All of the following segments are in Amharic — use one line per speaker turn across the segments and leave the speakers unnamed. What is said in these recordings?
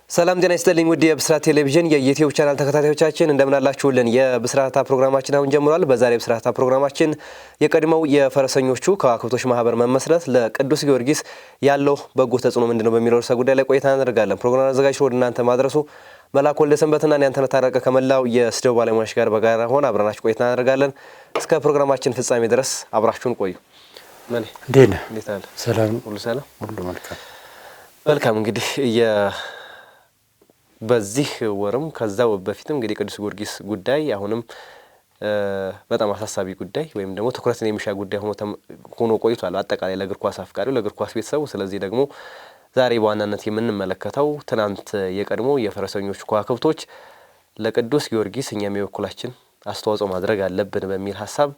ሰላም ጤና ይስጥልኝ ውድ የብስራት ቴሌቪዥን የዩቲዩብ ቻናል ተከታታዮቻችን እንደምን አላችሁልን? የብስራታ ፕሮግራማችን አሁን ጀምሯል። በዛሬ ብስራታ ፕሮግራማችን የቀድሞው የፈረሰኞቹ ከዋክብቶች ማህበር መመስረት ለቅዱስ ጊዮርጊስ ያለው በጎ ተጽዕኖ ምንድነው በሚለው ርዕሰ ጉዳይ ላይ ቆይታ እናደርጋለን። ፕሮግራሙን አዘጋጅቶ ወደ እናንተ ማድረሱ መላኩ ወልደሰንበትና ያንተነህ ታረቀ ከመላው የስቱዲዮ ባለሙያዎች ጋር በጋራ ሆነ አብረናችሁ ቆይታ እናደርጋለን። እስከ ፕሮግራማችን ፍጻሜ ድረስ አብራችሁን ቆዩ። እንዴት አለ?
ሰላም
ሁሉ ሰላም፣
ሁሉ መልካም።
እንግዲህ በዚህ ወርም ከዛው በፊትም እንግዲህ ቅዱስ ጊዮርጊስ ጉዳይ አሁንም በጣም አሳሳቢ ጉዳይ ወይም ደግሞ ትኩረትን የሚሻ ጉዳይ ሆኖ ቆይቷል አጠቃላይ ለእግር ኳስ አፍቃሪው ለእግር ኳስ ቤተሰቡ። ስለዚህ ደግሞ ዛሬ በዋናነት የምንመለከተው ትናንት የቀድሞ የፈረሰኞቹ ከዋክብቶች ለቅዱስ ጊዮርጊስ እኛም የበኩላችን አስተዋጽኦ ማድረግ አለብን በሚል ሀሳብ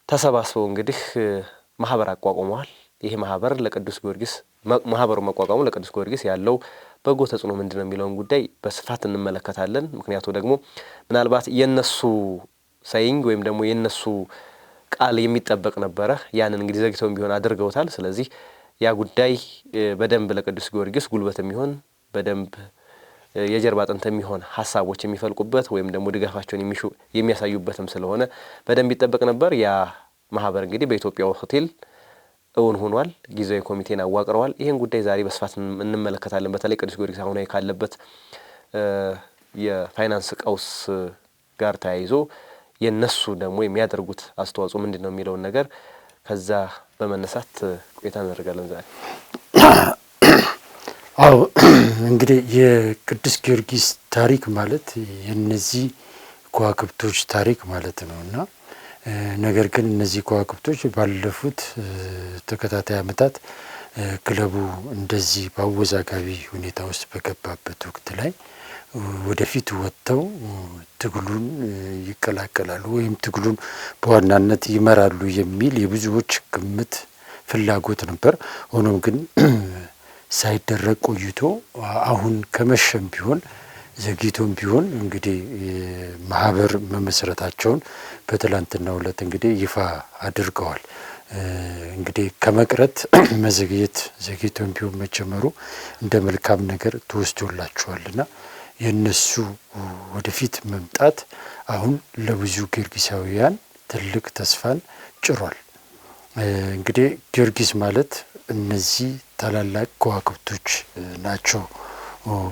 ተሰባስበው እንግዲህ ማህበር አቋቁመዋል። ይሄ ማህበር ለቅዱስ ጊዮርጊስ ማህበሩ መቋቋሙ ለቅዱስ ጊዮርጊስ ያለው በጎ ተጽዕኖ ምንድነው የሚለውን ጉዳይ በስፋት እንመለከታለን። ምክንያቱ ደግሞ ምናልባት የነሱ ሳይንግ ወይም ደግሞ የነሱ ቃል የሚጠበቅ ነበረ። ያንን እንግዲህ ዘግተውም ቢሆን አድርገውታል። ስለዚህ ያ ጉዳይ በደንብ ለቅዱስ ጊዮርጊስ ጉልበት የሚሆን በደንብ የጀርባ አጥንት የሚሆን ሀሳቦች የሚፈልቁበት ወይም ደግሞ ድጋፋቸውን የሚያሳዩበትም ስለሆነ በደንብ ይጠበቅ ነበር። ያ ማህበር እንግዲህ በኢትዮጵያ ሆቴል እውን ሆኗል። ጊዜያዊ ኮሚቴን አዋቅረዋል። ይሄን ጉዳይ ዛሬ በስፋት እንመለከታለን። በተለይ ቅዱስ ጊዮርጊስ አሁን ካለበት የፋይናንስ ቀውስ ጋር ተያይዞ የነሱ ደግሞ የሚያደርጉት አስተዋጽኦ ምንድነው የሚለውን ነገር ከዛ በመነሳት ቆይታ እናደርጋለን ዛሬ።
አዎ እንግዲህ የቅዱስ ጊዮርጊስ ታሪክ ማለት የነዚህ ከዋክብቶች ታሪክ ማለት ነውና ነገር ግን እነዚህ ከዋክብቶች ባለፉት ተከታታይ ዓመታት ክለቡ እንደዚህ በአወዛጋቢ ሁኔታ ውስጥ በገባበት ወቅት ላይ ወደፊት ወጥተው ትግሉን ይቀላቀላሉ ወይም ትግሉን በዋናነት ይመራሉ የሚል የብዙዎች ግምት ፍላጎት ነበር። ሆኖም ግን ሳይደረግ ቆይቶ አሁን ከመሸም ቢሆን ዘግይቶም ቢሆን እንግዲህ ማህበር መመስረታቸውን በትላንትናው ዕለት እንግዲህ ይፋ አድርገዋል። እንግዲህ ከመቅረት መዘግየት ዘግይቶም ቢሆን መጀመሩ እንደ መልካም ነገር ተወስዶላቸዋልና የነሱ ወደፊት መምጣት አሁን ለብዙ ጊዮርጊሳውያን ትልቅ ተስፋን ጭሯል። እንግዲህ ጊዮርጊስ ማለት እነዚህ ታላላቅ ከዋክብቶች ናቸው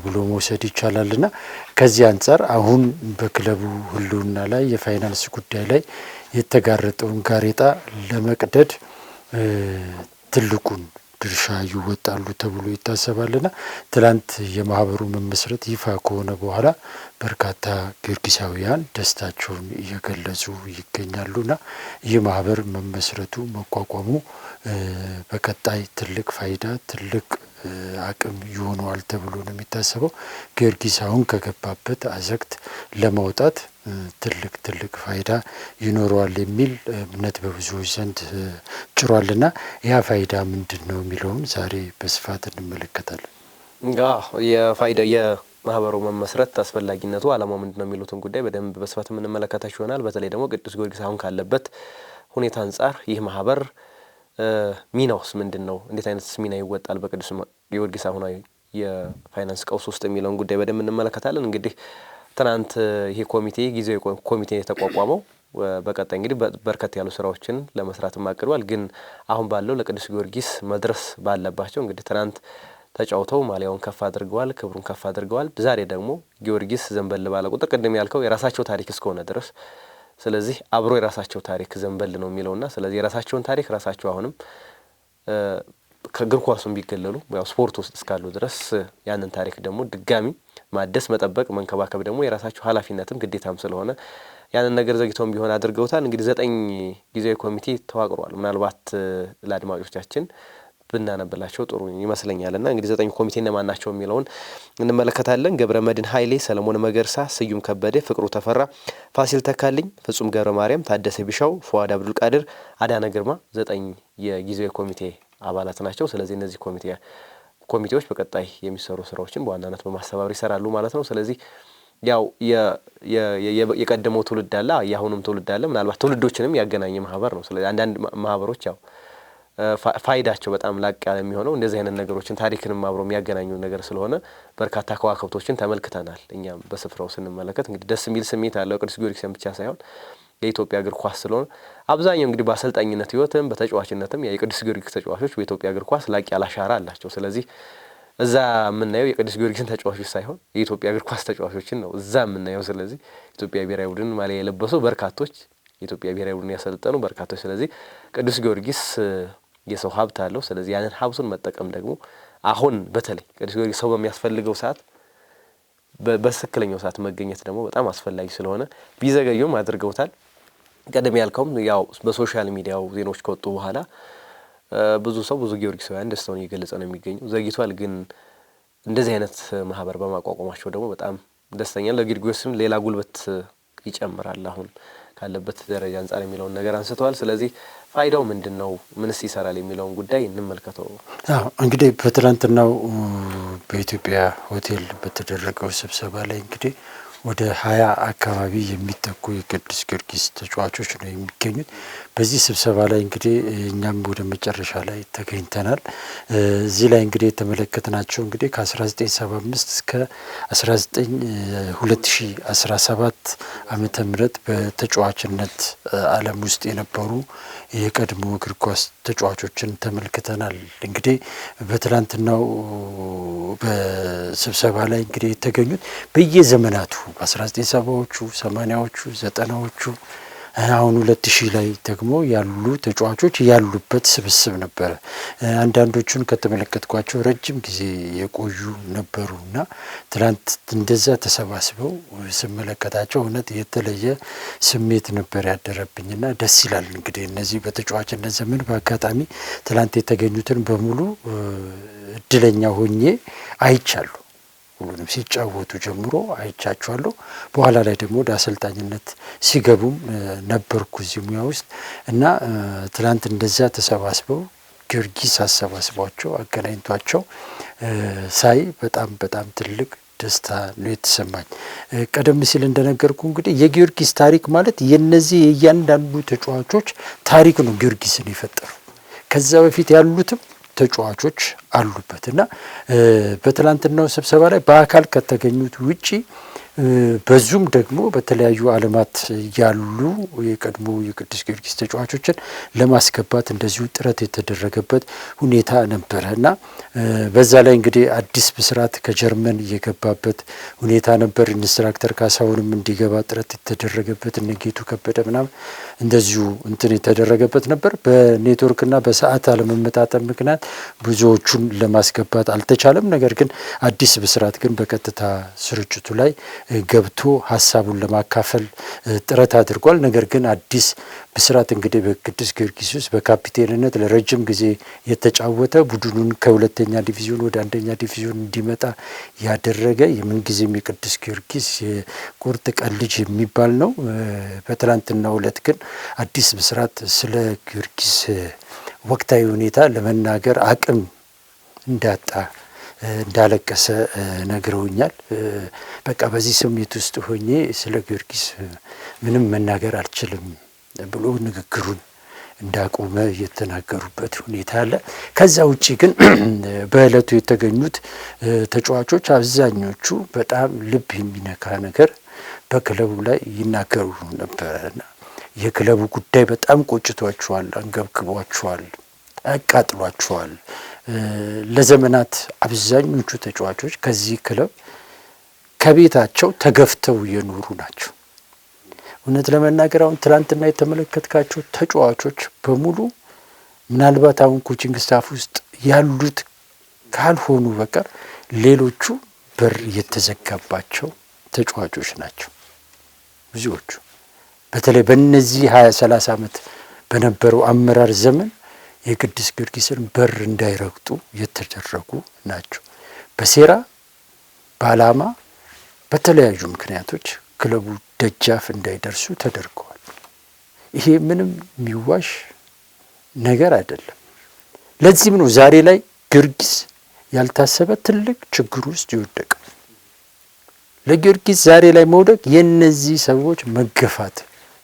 ብሎ መውሰድ ይቻላልና ከዚህ አንጻር አሁን በክለቡ ህልውና ላይ የፋይናንስ ጉዳይ ላይ የተጋረጠውን ጋሬጣ ለመቅደድ ትልቁን ድርሻ ይወጣሉ ተብሎ ይታሰባልና ትላንት የማህበሩ መመስረት ይፋ ከሆነ በኋላ በርካታ ጊዮርጊሳውያን ደስታቸውን እየገለጹ ይገኛሉና ይህ ማህበር መመስረቱ መቋቋሙ በቀጣይ ትልቅ ፋይዳ ትልቅ አቅም ይሆነዋል ተብሎ ነው የሚታሰበው። ጊዮርጊስ አሁን ከገባበት አዘቅት ለማውጣት ትልቅ ፋይዳ ይኖረዋል የሚል እምነት በብዙዎች ዘንድ ጭሯልና ያ ፋይዳ ምንድን ነው የሚለውን ዛሬ በስፋት እንመለከታለን።
የፋይዳ የማህበሩ መመስረት አስፈላጊነቱ ዓላማው ምንድን ነው የሚሉትን ጉዳይ በደንብ በስፋት የምንመለከታቸው ይሆናል። በተለይ ደግሞ ቅዱስ ጊዮርጊስ አሁን ካለበት ሁኔታ አንጻር ይህ ማህበር ሚናውስ ምንድነው? እንዴት አይነት ሚና ይወጣል በቅዱስ ጊዮርጊስ አሁናዊ የፋይናንስ ቀውስ ውስጥ የሚለውን ጉዳይ በደንብ እንመለከታለን። እንግዲህ ትናንት ይሄ ኮሚቴ ጊዜያዊ ኮሚቴ የተቋቋመው በቀጣይ እንግዲህ በርከት ያሉ ስራዎችን ለመስራት አቅዷል። ግን አሁን ባለው ለቅዱስ ጊዮርጊስ መድረስ ባለባቸው እንግዲህ ትናንት ተጫውተው ማሊያውን ከፍ አድርገዋል፣ ክብሩን ከፍ አድርገዋል። ዛሬ ደግሞ ጊዮርጊስ ዘንበል ባለ ቁጥር ቅድም ያልከው የራሳቸው ታሪክ እስከሆነ ድረስ ስለዚህ አብሮ የራሳቸው ታሪክ ዘንበል ነው የሚለውና ስለዚህ የራሳቸውን ታሪክ ራሳቸው አሁንም ከእግር ኳሱም ቢገለሉ ያው ስፖርት ውስጥ እስካሉ ድረስ ያንን ታሪክ ደግሞ ድጋሚ ማደስ መጠበቅ መንከባከብ ደግሞ የራሳቸው ኃላፊነትም ግዴታም ስለሆነ ያንን ነገር ዘግይተውም ቢሆን አድርገውታል። እንግዲህ 9 ጊዜያዊ ኮሚቴ ተዋቅሯል። ምናልባት ለአድማጮቻችን ብናነብላቸው ጥሩ ይመስለኛልና እንግዲህ 9 ኮሚቴ እነማን ናቸው የሚለውን እንመለከታለን። ገብረመድህን ኃይሌ፣ ሰለሞን መገርሳ፣ ስዩም ከበደ፣ ፍቅሩ ተፈራ፣ ፋሲል ተካልኝ፣ ፍጹም ገብረ ማርያም፣ ታደሰ ቢሻው፣ ፉአድ አብዱል ቃድር፣ አዳነ ግርማ 9 የጊዜያዊ ኮሚቴ አባላት ናቸው። ስለዚህ እነዚህ ኮሚቴዎች በቀጣይ የሚሰሩ ስራዎችን በዋናነት በማስተባበር ይሰራሉ ማለት ነው። ስለዚህ ያው የቀደመው ትውልድ አለ፣ የአሁኑም ትውልድ አለ። ምናልባት ትውልዶችንም ያገናኘ ማህበር ነው። ስለዚህ አንዳንድ ማህበሮች ያው ፋይዳቸው በጣም ላቅ ያለ የሚሆነው እንደዚህ አይነት ነገሮችን ታሪክንም አብሮ የሚያገናኙ ነገር ስለሆነ በርካታ ከዋክብቶችን ተመልክተናል። እኛም በስፍራው ስንመለከት እንግዲህ ደስ የሚል ስሜት አለው። ቅዱስ ጊዮርጊስን ብቻ ሳይሆን የኢትዮጵያ እግር ኳስ ስለሆነ አብዛኛው እንግዲህ በአሰልጣኝነት ህይወትም በተጫዋችነትም የቅዱስ ጊዮርጊስ ተጫዋቾች በኢትዮጵያ እግር ኳስ ላቅ ያለ አሻራ አላቸው። ስለዚህ እዛ የምናየው የቅዱስ ጊዮርጊስን ተጫዋቾች ሳይሆን የኢትዮጵያ እግር ኳስ ተጫዋቾችን ነው እዛ የምናየው። ስለዚህ ኢትዮጵያ ብሔራዊ ቡድን ማሊያ የለበሱ በርካቶች፣ የኢትዮጵያ ብሔራዊ ቡድን ያሰለጠኑ በርካቶች። ስለዚህ ቅዱስ ጊዮርጊስ የሰው ሀብት አለው። ስለዚህ ያንን ሀብቱን መጠቀም ደግሞ አሁን በተለይ ቅዱስ ጊዮርጊስ ሰው በሚያስፈልገው ሰዓት በትክክለኛው ሰዓት መገኘት ደግሞ በጣም አስፈላጊ ስለሆነ ቢዘገዩም አድርገውታል። ቀደም ያልከውም ያው በሶሻል ሚዲያው ዜናዎች ከወጡ በኋላ ብዙ ሰው ብዙ ጊዮርጊሳውያን ደስታውን እየገለጸ ነው የሚገኘው። ዘግይቷል፣ ግን እንደዚህ አይነት ማህበር በማቋቋማቸው ደግሞ በጣም ደስተኛ ለጊዮርጊስም ሌላ ጉልበት ይጨምራል አሁን ካለበት ደረጃ አንጻር የሚለውን ነገር አንስተዋል። ስለዚህ ፋይዳው ምንድን ነው፣ ምንስ ይሰራል የሚለውን ጉዳይ እንመልከተው።
እንግዲህ በትናንትናው በኢትዮጵያ ሆቴል በተደረገው ስብሰባ ላይ እንግዲህ ወደ 20 አካባቢ የሚጠጉ የቅዱስ ጊዮርጊስ ተጫዋቾች ነው የሚገኙት። በዚህ ስብሰባ ላይ እንግዲህ እኛም ወደ መጨረሻ ላይ ተገኝተናል። እዚህ ላይ እንግዲህ የተመለከትናቸው እንግዲህ ከ1975 እስከ 2017 ዓመተ ምህረት በተጫዋችነት ዓለም ውስጥ የነበሩ የቀድሞ እግር ኳስ ተጫዋቾችን ተመልክተናል። እንግዲህ በትላንትናው በስብሰባ ላይ እንግዲህ የተገኙት በየዘመናቱ በ1970ዎቹ፣ 80ዎቹ፣ 90ዎቹ አሁን 2000 ላይ ደግሞ ያሉ ተጫዋቾች ያሉበት ስብስብ ነበረ። አንዳንዶቹን ከተመለከትኳቸው ረጅም ጊዜ የቆዩ ነበሩና ትላንት እንደዛ ተሰባስበው ስመለከታቸው እውነት የተለየ ስሜት ነበር ያደረብኝና ደስ ይላል። እንግዲህ እነዚህ በተጫዋችነት ዘመን በአጋጣሚ ትላንት የተገኙትን በሙሉ እድለኛ ሆኜ አይቻለሁ። ሁሉንም ሲጫወቱ ጀምሮ አይቻቸዋለሁ። በኋላ ላይ ደግሞ ወደ አሰልጣኝነት ሲገቡም ነበርኩ እዚህ ሙያ ውስጥ እና ትላንት እንደዚያ ተሰባስበው ጊዮርጊስ አሰባስቧቸው አገናኝቷቸው ሳይ በጣም ትልቅ ደስታ ነው የተሰማኝ። ቀደም ሲል እንደነገርኩ እንግዲህ የጊዮርጊስ ታሪክ ማለት የነዚህ የእያንዳንዱ ተጫዋቾች ታሪክ ነው ጊዮርጊስን የፈጠሩ። ከዛ በፊት ያሉትም ተጫዋቾች አሉበት እና በትላንትናው ስብሰባ ላይ በአካል ከተገኙት ውጪ በዙም ደግሞ በተለያዩ ዓለማት ያሉ የቀድሞ የቅዱስ ጊዮርጊስ ተጫዋቾችን ለማስገባት እንደዚሁ ጥረት የተደረገበት ሁኔታ ነበረ እና በዛ ላይ እንግዲህ አዲስ ብስራት ከጀርመን የገባበት ሁኔታ ነበር። ኢንስትራክተር ካሳሁንም እንዲገባ ጥረት የተደረገበት እነጌቱ ከበደ ምናምን እንደዚሁ እንትን የተደረገበት ነበር። በኔትወርክና በሰዓት አለመመጣጠን ምክንያት ብዙዎቹን ለማስገባት አልተቻለም። ነገር ግን አዲስ ብስራት ግን በቀጥታ ስርጭቱ ላይ ገብቶ ሀሳቡን ለማካፈል ጥረት አድርጓል። ነገር ግን አዲስ ብስራት እንግዲህ በቅዱስ ጊዮርጊስ ውስጥ በካፒቴንነት ለረጅም ጊዜ የተጫወተ ቡድኑን ከሁለተኛ ዲቪዚዮን ወደ አንደኛ ዲቪዚዮን እንዲመጣ ያደረገ የምንጊዜም የቅዱስ ጊዮርጊስ የቁርጥ ቀን ልጅ የሚባል ነው። በትላንትናው ዕለት ግን አዲስ ብስራት ስለ ጊዮርጊስ ወቅታዊ ሁኔታ ለመናገር አቅም እንዳጣ እንዳለቀሰ ነግረውኛል። በቃ በዚህ ስሜት ውስጥ ሆኜ ስለ ጊዮርጊስ ምንም መናገር አልችልም ብሎ ንግግሩን እንዳቆመ የተናገሩበት ሁኔታ አለ። ከዛ ውጪ ግን በዕለቱ የተገኙት ተጫዋቾች አብዛኞቹ በጣም ልብ የሚነካ ነገር በክለቡ ላይ ይናገሩ ነበርና የክለቡ ጉዳይ በጣም ቆጭቷቸዋል፣ አንገብግቧቸዋል፣ አቃጥሏቸዋል። ለዘመናት አብዛኞቹ ተጫዋቾች ከዚህ ክለብ ከቤታቸው ተገፍተው የኖሩ ናቸው። እውነት ለመናገር አሁን ትላንትና የተመለከትካቸው ተጫዋቾች በሙሉ ምናልባት አሁን ኮቺንግ ስታፍ ውስጥ ያሉት ካልሆኑ በቀር ሌሎቹ በር የተዘጋባቸው ተጫዋቾች ናቸው። ብዙዎቹ በተለይ በእነዚህ 20-30 ዓመት በነበረው አመራር ዘመን የቅዱስ ጊዮርጊስን በር እንዳይረግጡ የተደረጉ ናቸው። በሴራ በዓላማ በተለያዩ ምክንያቶች ክለቡ ደጃፍ እንዳይደርሱ ተደርገዋል። ይሄ ምንም የሚዋሽ ነገር አይደለም። ለዚህም ነው ዛሬ ላይ ጊዮርጊስ ያልታሰበ ትልቅ ችግር ውስጥ ይወደቅ። ለጊዮርጊስ ዛሬ ላይ መውደቅ የነዚህ ሰዎች መገፋት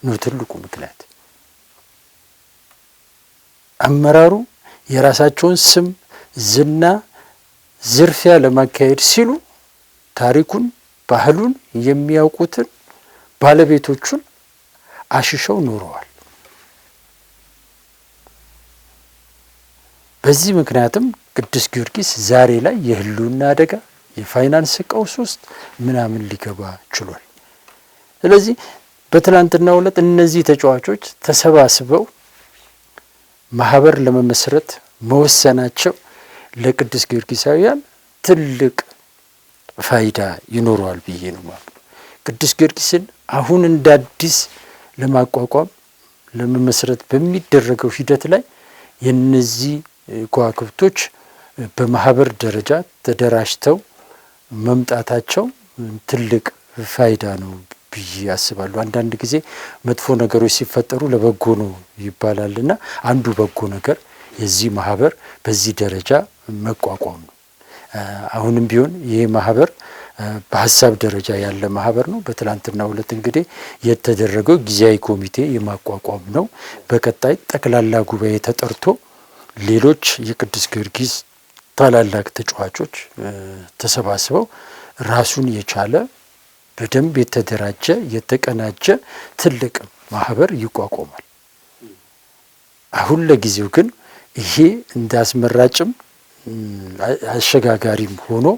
ነው ትልቁ ምክንያት። አመራሩ የራሳቸውን ስም ዝና ዝርፊያ ለማካሄድ ሲሉ ታሪኩን ባህሉን የሚያውቁትን ባለቤቶቹን አሽሸው ኖረዋል። በዚህ ምክንያትም ቅዱስ ጊዮርጊስ ዛሬ ላይ የህልውና አደጋ የፋይናንስ ቀውስ ውስጥ ምናምን ሊገባ ችሏል። ስለዚህ በትላንትናው ዕለት እነዚህ ተጫዋቾች ተሰባስበው ማህበር ለመመስረት መወሰናቸው ለቅዱስ ጊዮርጊሳውያን ትልቅ ፋይዳ ይኖረዋል ብዬ ነው ማለት ነው። ቅዱስ ጊዮርጊስን አሁን እንደ አዲስ ለማቋቋም ለመመስረት በሚደረገው ሂደት ላይ የነዚህ ከዋክብቶች በማህበር ደረጃ ተደራጅተው መምጣታቸው ትልቅ ፋይዳ ነው ብዬ አስባለሁ። አንዳንድ ጊዜ መጥፎ ነገሮች ሲፈጠሩ ለበጎ ነው ይባላልና አንዱ በጎ ነገር የዚህ ማህበር በዚህ ደረጃ መቋቋም ነው። አሁንም ቢሆን ይህ ማህበር በሀሳብ ደረጃ ያለ ማህበር ነው። በትላንትናው ዕለት እንግዲህ የተደረገው ጊዜያዊ ኮሚቴ የማቋቋም ነው። በቀጣይ ጠቅላላ ጉባኤ ተጠርቶ ሌሎች የቅዱስ ጊዮርጊስ ታላላቅ ተጫዋቾች ተሰባስበው ራሱን የቻለ በደንብ የተደራጀ የተቀናጀ ትልቅ ማህበር ይቋቋማል። አሁን ለጊዜው ግን ይሄ እንዳስመራጭም አሸጋጋሪም ሆኖ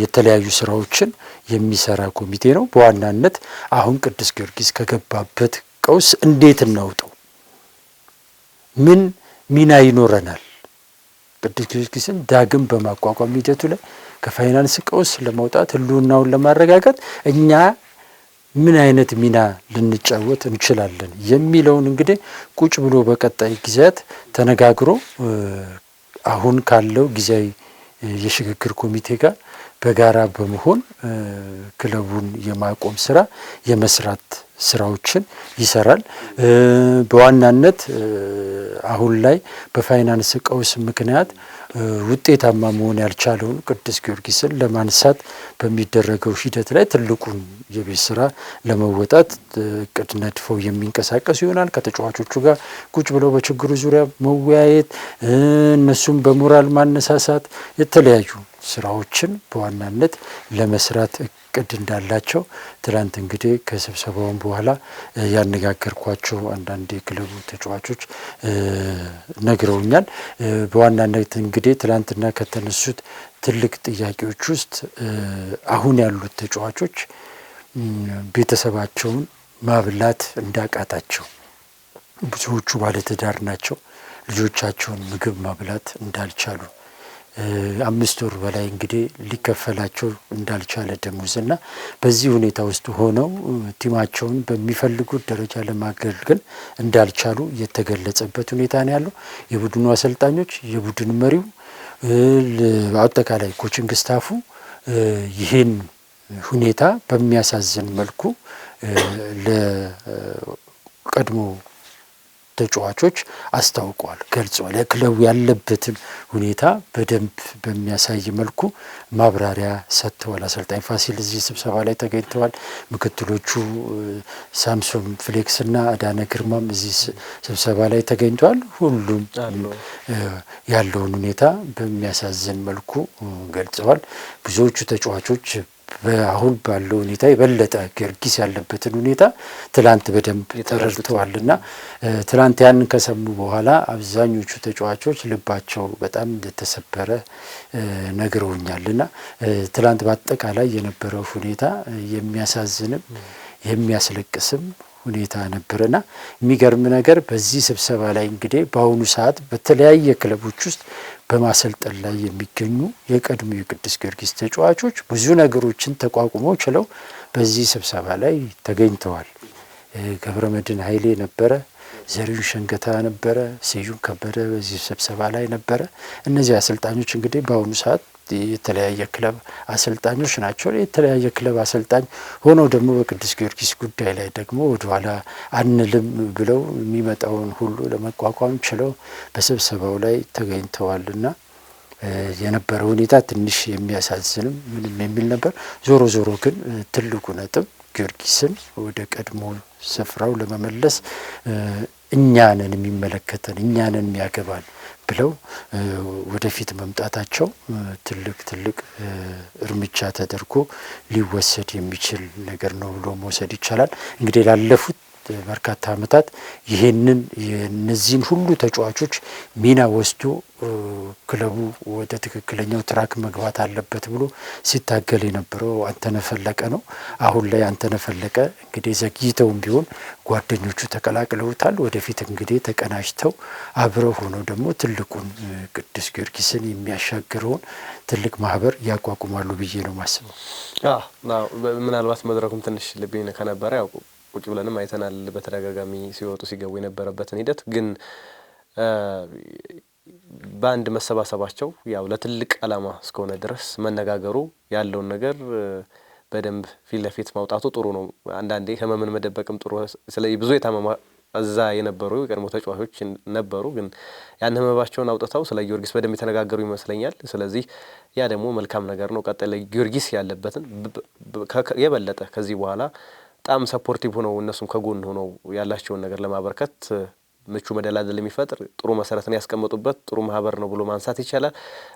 የተለያዩ ስራዎችን የሚሰራ ኮሚቴ ነው። በዋናነት አሁን ቅዱስ ጊዮርጊስ ከገባበት ቀውስ እንዴት እናውጣው፣ ምን ሚና ይኖረናል፣ ቅዱስ ጊዮርጊስን ዳግም በማቋቋም ሂደቱ ላይ ከፋይናንስ ቀውስ ለመውጣት ህልውናውን ለማረጋጋት እኛ ምን አይነት ሚና ልንጫወት እንችላለን የሚለውን እንግዲህ ቁጭ ብሎ በቀጣይ ጊዜያት ተነጋግሮ አሁን ካለው ጊዜያዊ የሽግግር ኮሚቴ ጋር በጋራ በመሆን ክለቡን የማቆም ስራ የመስራት ስራዎችን ይሰራል። በዋናነት አሁን ላይ በፋይናንስ ቀውስ ምክንያት ውጤታማ መሆን ያልቻለውን ቅዱስ ጊዮርጊስን ለማንሳት በሚደረገው ሂደት ላይ ትልቁን የቤት ስራ ለመወጣት እቅድ ነድፈው የሚንቀሳቀሱ ይሆናል። ከተጫዋቾቹ ጋር ቁጭ ብለው በችግሩ ዙሪያ መወያየት፣ እነሱም በሞራል ማነሳሳት፣ የተለያዩ ስራዎችን በዋናነት ለመስራት እቅድ እንዳላቸው ትላንት እንግዲህ ከስብሰባውን በኋላ ያነጋገርኳቸው አንዳንድ የክለቡ ተጫዋቾች ነግረውኛል። በዋናነት እንግዲህ ትላንትና ከተነሱት ትልቅ ጥያቄዎች ውስጥ አሁን ያሉት ተጫዋቾች ቤተሰባቸውን ማብላት እንዳቃታቸው፣ ብዙዎቹ ባለትዳር ናቸው፣ ልጆቻቸውን ምግብ ማብላት እንዳልቻሉ 5 ወር በላይ እንግዲህ ሊከፈላቸው እንዳልቻለ ደሞዝና በዚህ ሁኔታ ውስጥ ሆነው ቲማቸውን በሚፈልጉት ደረጃ ለማገልገል እንዳልቻሉ የተገለጸበት ሁኔታ ነው ያለው። የቡድኑ አሰልጣኞች፣ የቡድን መሪው፣ አጠቃላይ ኮችንግ ስታፉ ይህን ሁኔታ በሚያሳዝን መልኩ ለቀድሞ ተጫዋቾች አስታውቀዋል፣ ገልጸዋል። የክለቡ ያለበትን ሁኔታ በደንብ በሚያሳይ መልኩ ማብራሪያ ሰጥተዋል። አሰልጣኝ ፋሲል እዚህ ስብሰባ ላይ ተገኝተዋል። ምክትሎቹ ሳምሶን ፍሌክስና አዳነ ግርማም እዚህ ስብሰባ ላይ ተገኝተዋል። ሁሉም ያለውን ሁኔታ በሚያሳዝን መልኩ ገልጸዋል። ብዙዎቹ ተጫዋቾች አሁን ባለው ሁኔታ የበለጠ ጊዮርጊስ ያለበትን ሁኔታ ትላንት በደንብ ተረድተዋልና ትላንት ያንን ከሰሙ በኋላ አብዛኞቹ ተጫዋቾች ልባቸው በጣም እንደተሰበረ ነግረውኛልና ትላንት በአጠቃላይ የነበረው ሁኔታ የሚያሳዝንም የሚያስለቅስም ሁኔታ ነበርና የሚገርም ነገር በዚህ ስብሰባ ላይ እንግዲህ በአሁኑ ሰዓት በተለያየ ክለቦች ውስጥ በማሰልጠን ላይ የሚገኙ የቀድሞ የቅዱስ ጊዮርጊስ ተጫዋቾች ብዙ ነገሮችን ተቋቁመው ችለው በዚህ ስብሰባ ላይ ተገኝተዋል። ገብረመድህን ኃይሌ ነበረ፣ ዘሪሁን ሸንገታ ነበረ፣ ስዩም ከበደ በዚህ ስብሰባ ላይ ነበረ። እነዚህ አሰልጣኞች እንግዲህ በአሁኑ ሰዓት የተለያየ ክለብ አሰልጣኞች ናቸው። የተለያየ ክለብ አሰልጣኝ ሆነው ደግሞ በቅዱስ ጊዮርጊስ ጉዳይ ላይ ደግሞ ወደኋላ አንልም ብለው የሚመጣውን ሁሉ ለመቋቋም ችለው በስብሰባው ላይ ተገኝተዋልና የነበረው ሁኔታ ትንሽ የሚያሳዝንም ምንም የሚል ነበር። ዞሮ ዞሮ ግን ትልቁ ነጥብ ጊዮርጊስን ወደ ቀድሞ ስፍራው ለመመለስ እኛንን የሚመለከተን እኛንን የሚያገባን ብለው ወደፊት መምጣታቸው ትልቅ እርምጃ ተደርጎ ሊወሰድ የሚችል ነገር ነው ብሎ መውሰድ ይቻላል። እንግዲህ ላለፉት በርካታ ዓመታት ይሄንን የነዚህን ሁሉ ተጫዋቾች ሚና ወስዶ ክለቡ ወደ ትክክለኛው ትራክ መግባት አለበት ብሎ ሲታገል የነበረው አንተነህ ፈለቀ ነው። አሁን ላይ አንተነህ ፈለቀ እንግዲህ ዘግይተውም ቢሆን ጓደኞቹ ተቀላቅለውታል። ወደፊት እንግዲህ ተቀናጅተው አብረው ሆነው ደግሞ ትልቁን ቅዱስ ጊዮርጊስን የሚያሻግረውን ትልቅ ማህበር ያቋቁማሉ ብዬ ነው ማስበው።
ምናልባት መድረኩም ትንሽ ልብ ይነካ ነበረ ያው ቁጭ ብለንም አይተናል በተደጋጋሚ ሲወጡ ሲገቡ የነበረበትን ሂደት ግን በአንድ መሰባሰባቸው ያው ለትልቅ ዓላማ እስከሆነ ድረስ መነጋገሩ ያለውን ነገር በደንብ ፊት ለፊት ማውጣቱ ጥሩ ነው። አንዳንዴ ህመምን መደበቅም ጥሩ ስለዚህ ብዙ የታመማ እዛ የነበሩ የቀድሞ ተጫዋቾች ነበሩ ግን ያን ህመማቸውን አውጥተው ስለ ጊዮርጊስ በደንብ የተነጋገሩ ይመስለኛል። ስለዚህ ያ ደግሞ መልካም ነገር ነው። ቀጣይ ጊዮርጊስ ያለበትን የበለጠ ከዚህ በኋላ በጣም ሰፖርቲቭ ሆነው እነሱም ከጎን ሆነው ያላቸውን ነገር ለማበርከት ምቹ መደላደል የሚፈጥር ጥሩ መሰረትን ያስቀመጡበት ጥሩ ማህበር ነው ብሎ ማንሳት ይቻላል።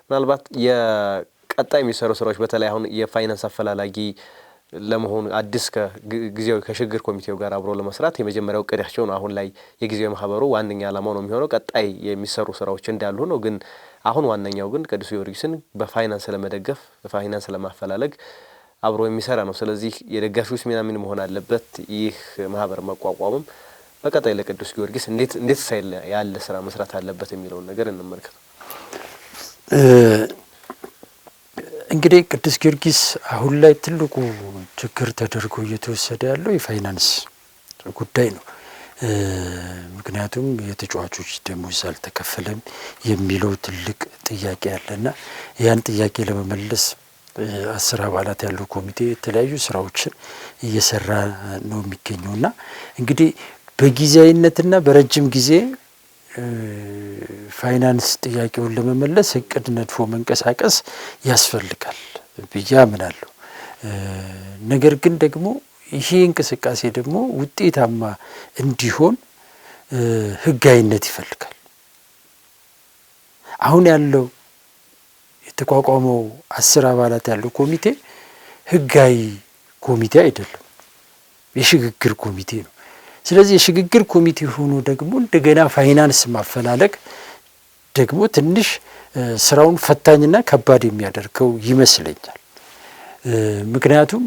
ምናልባት የቀጣይ የሚሰሩ ስራዎች በተለይ አሁን የፋይናንስ አፈላላጊ ለመሆኑ አዲስ ከጊዜያዊ ከሽግግር ኮሚቴው ጋር አብሮ ለመስራት የመጀመሪያው እቅዳቸው ነው። አሁን ላይ የጊዜያዊ ማህበሩ ዋነኛ ዓላማው ነው የሚሆነው። ቀጣይ የሚሰሩ ስራዎች እንዳሉ ነው። ግን አሁን ዋነኛው ግን ቅዱስ ጊዮርጊስን በፋይናንስ ለመደገፍ በፋይናንስ ለማፈላለግ አብሮ የሚሰራ ነው። ስለዚህ የደጋፊዎች ሚና ምን መሆን አለበት? ይህ ማህበር መቋቋምም በቀጣይ ለቅዱስ ጊዮርጊስ እንዴት ሳይል ያለ ስራ መስራት አለበት የሚለውን ነገር እንመልከት።
እንግዲህ ቅዱስ ጊዮርጊስ አሁን ላይ ትልቁ ችግር ተደርጎ እየተወሰደ ያለው የፋይናንስ ጉዳይ ነው። ምክንያቱም የተጫዋቾች ደሞዝ አልተከፈለም የሚለው ትልቅ ጥያቄ አለና ያን ጥያቄ ለመመለስ 10 አባላት ያለው ኮሚቴ የተለያዩ ስራዎችን እየሰራ ነው የሚገኘውና እንግዲህ በጊዜያዊነትና በረጅም ጊዜ ፋይናንስ ጥያቄውን ለመመለስ እቅድ ነድፎ መንቀሳቀስ ያስፈልጋል ብዬ አምናለሁ። ነገር ግን ደግሞ ይሄ እንቅስቃሴ ደግሞ ውጤታማ እንዲሆን ህጋዊነት ይፈልጋል። አሁን ያለው የተቋቋመው 10 አባላት ያለው ኮሚቴ ህጋዊ ኮሚቴ አይደለም፣ የሽግግር ኮሚቴ ነው። ስለዚህ የሽግግር ኮሚቴ ሆኖ ደግሞ እንደገና ፋይናንስ ማፈላለግ ደግሞ ትንሽ ስራውን ፈታኝና ከባድ የሚያደርገው ይመስለኛል። ምክንያቱም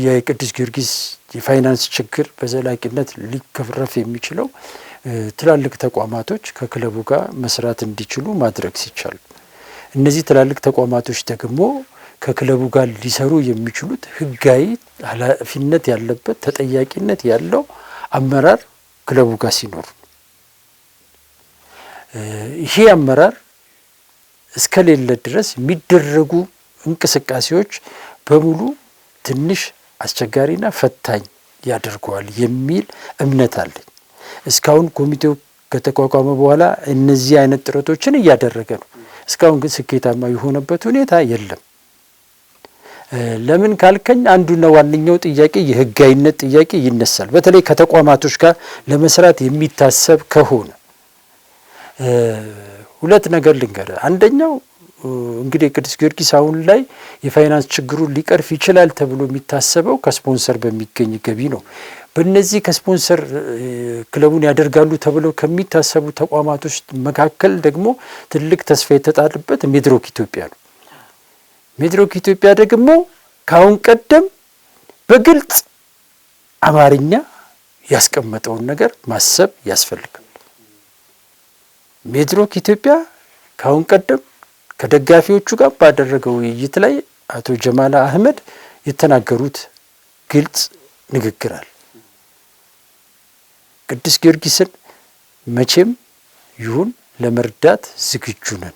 የቅዱስ ጊዮርጊስ የፋይናንስ ችግር በዘላቂነት ሊከፈረፍ የሚችለው ትላልቅ ተቋማቶች ከክለቡ ጋር መስራት እንዲችሉ ማድረግ ሲቻል፣ እነዚህ ትላልቅ ተቋማቶች ደግሞ ከክለቡ ጋር ሊሰሩ የሚችሉት ህጋዊ ኃላፊነት ያለበት ተጠያቂነት ያለው አመራር ክለቡ ጋር ሲኖር፣ ይሄ አመራር እስከሌለ ድረስ የሚደረጉ እንቅስቃሴዎች በሙሉ ትንሽ አስቸጋሪና ፈታኝ ያደርገዋል የሚል እምነት አለኝ። እስካሁን ኮሚቴው ከተቋቋመ በኋላ እነዚህ አይነት ጥረቶችን እያደረገ ነው። እስካሁን ግን ስኬታማ የሆነበት ሁኔታ የለም። ለምን ካልከኝ አንዱና ዋነኛው ጥያቄ የህጋዊነት ጥያቄ ይነሳል። በተለይ ከተቋማቶች ጋር ለመስራት የሚታሰብ ከሆነ ሁለት ነገር ልንገር። አንደኛው እንግዲህ ቅዱስ ጊዮርጊስ አሁን ላይ የፋይናንስ ችግሩን ሊቀርፍ ይችላል ተብሎ የሚታሰበው ከስፖንሰር በሚገኝ ገቢ ነው። በእነዚህ ከስፖንሰር ክለቡን ያደርጋሉ ተብለው ከሚታሰቡ ተቋማቶች መካከል ደግሞ ትልቅ ተስፋ የተጣለበት ሜድሮክ ኢትዮጵያ ነው። ሜድሮክ ኢትዮጵያ ደግሞ ከአሁን ቀደም በግልጽ አማርኛ ያስቀመጠውን ነገር ማሰብ ያስፈልጋል። ሜድሮክ ኢትዮጵያ ከአሁን ቀደም ከደጋፊዎቹ ጋር ባደረገው ውይይት ላይ አቶ ጀማል አህመድ የተናገሩት ግልጽ ንግግር አለ። ቅዱስ ጊዮርጊስን መቼም ይሁን ለመርዳት ዝግጁ ነን፣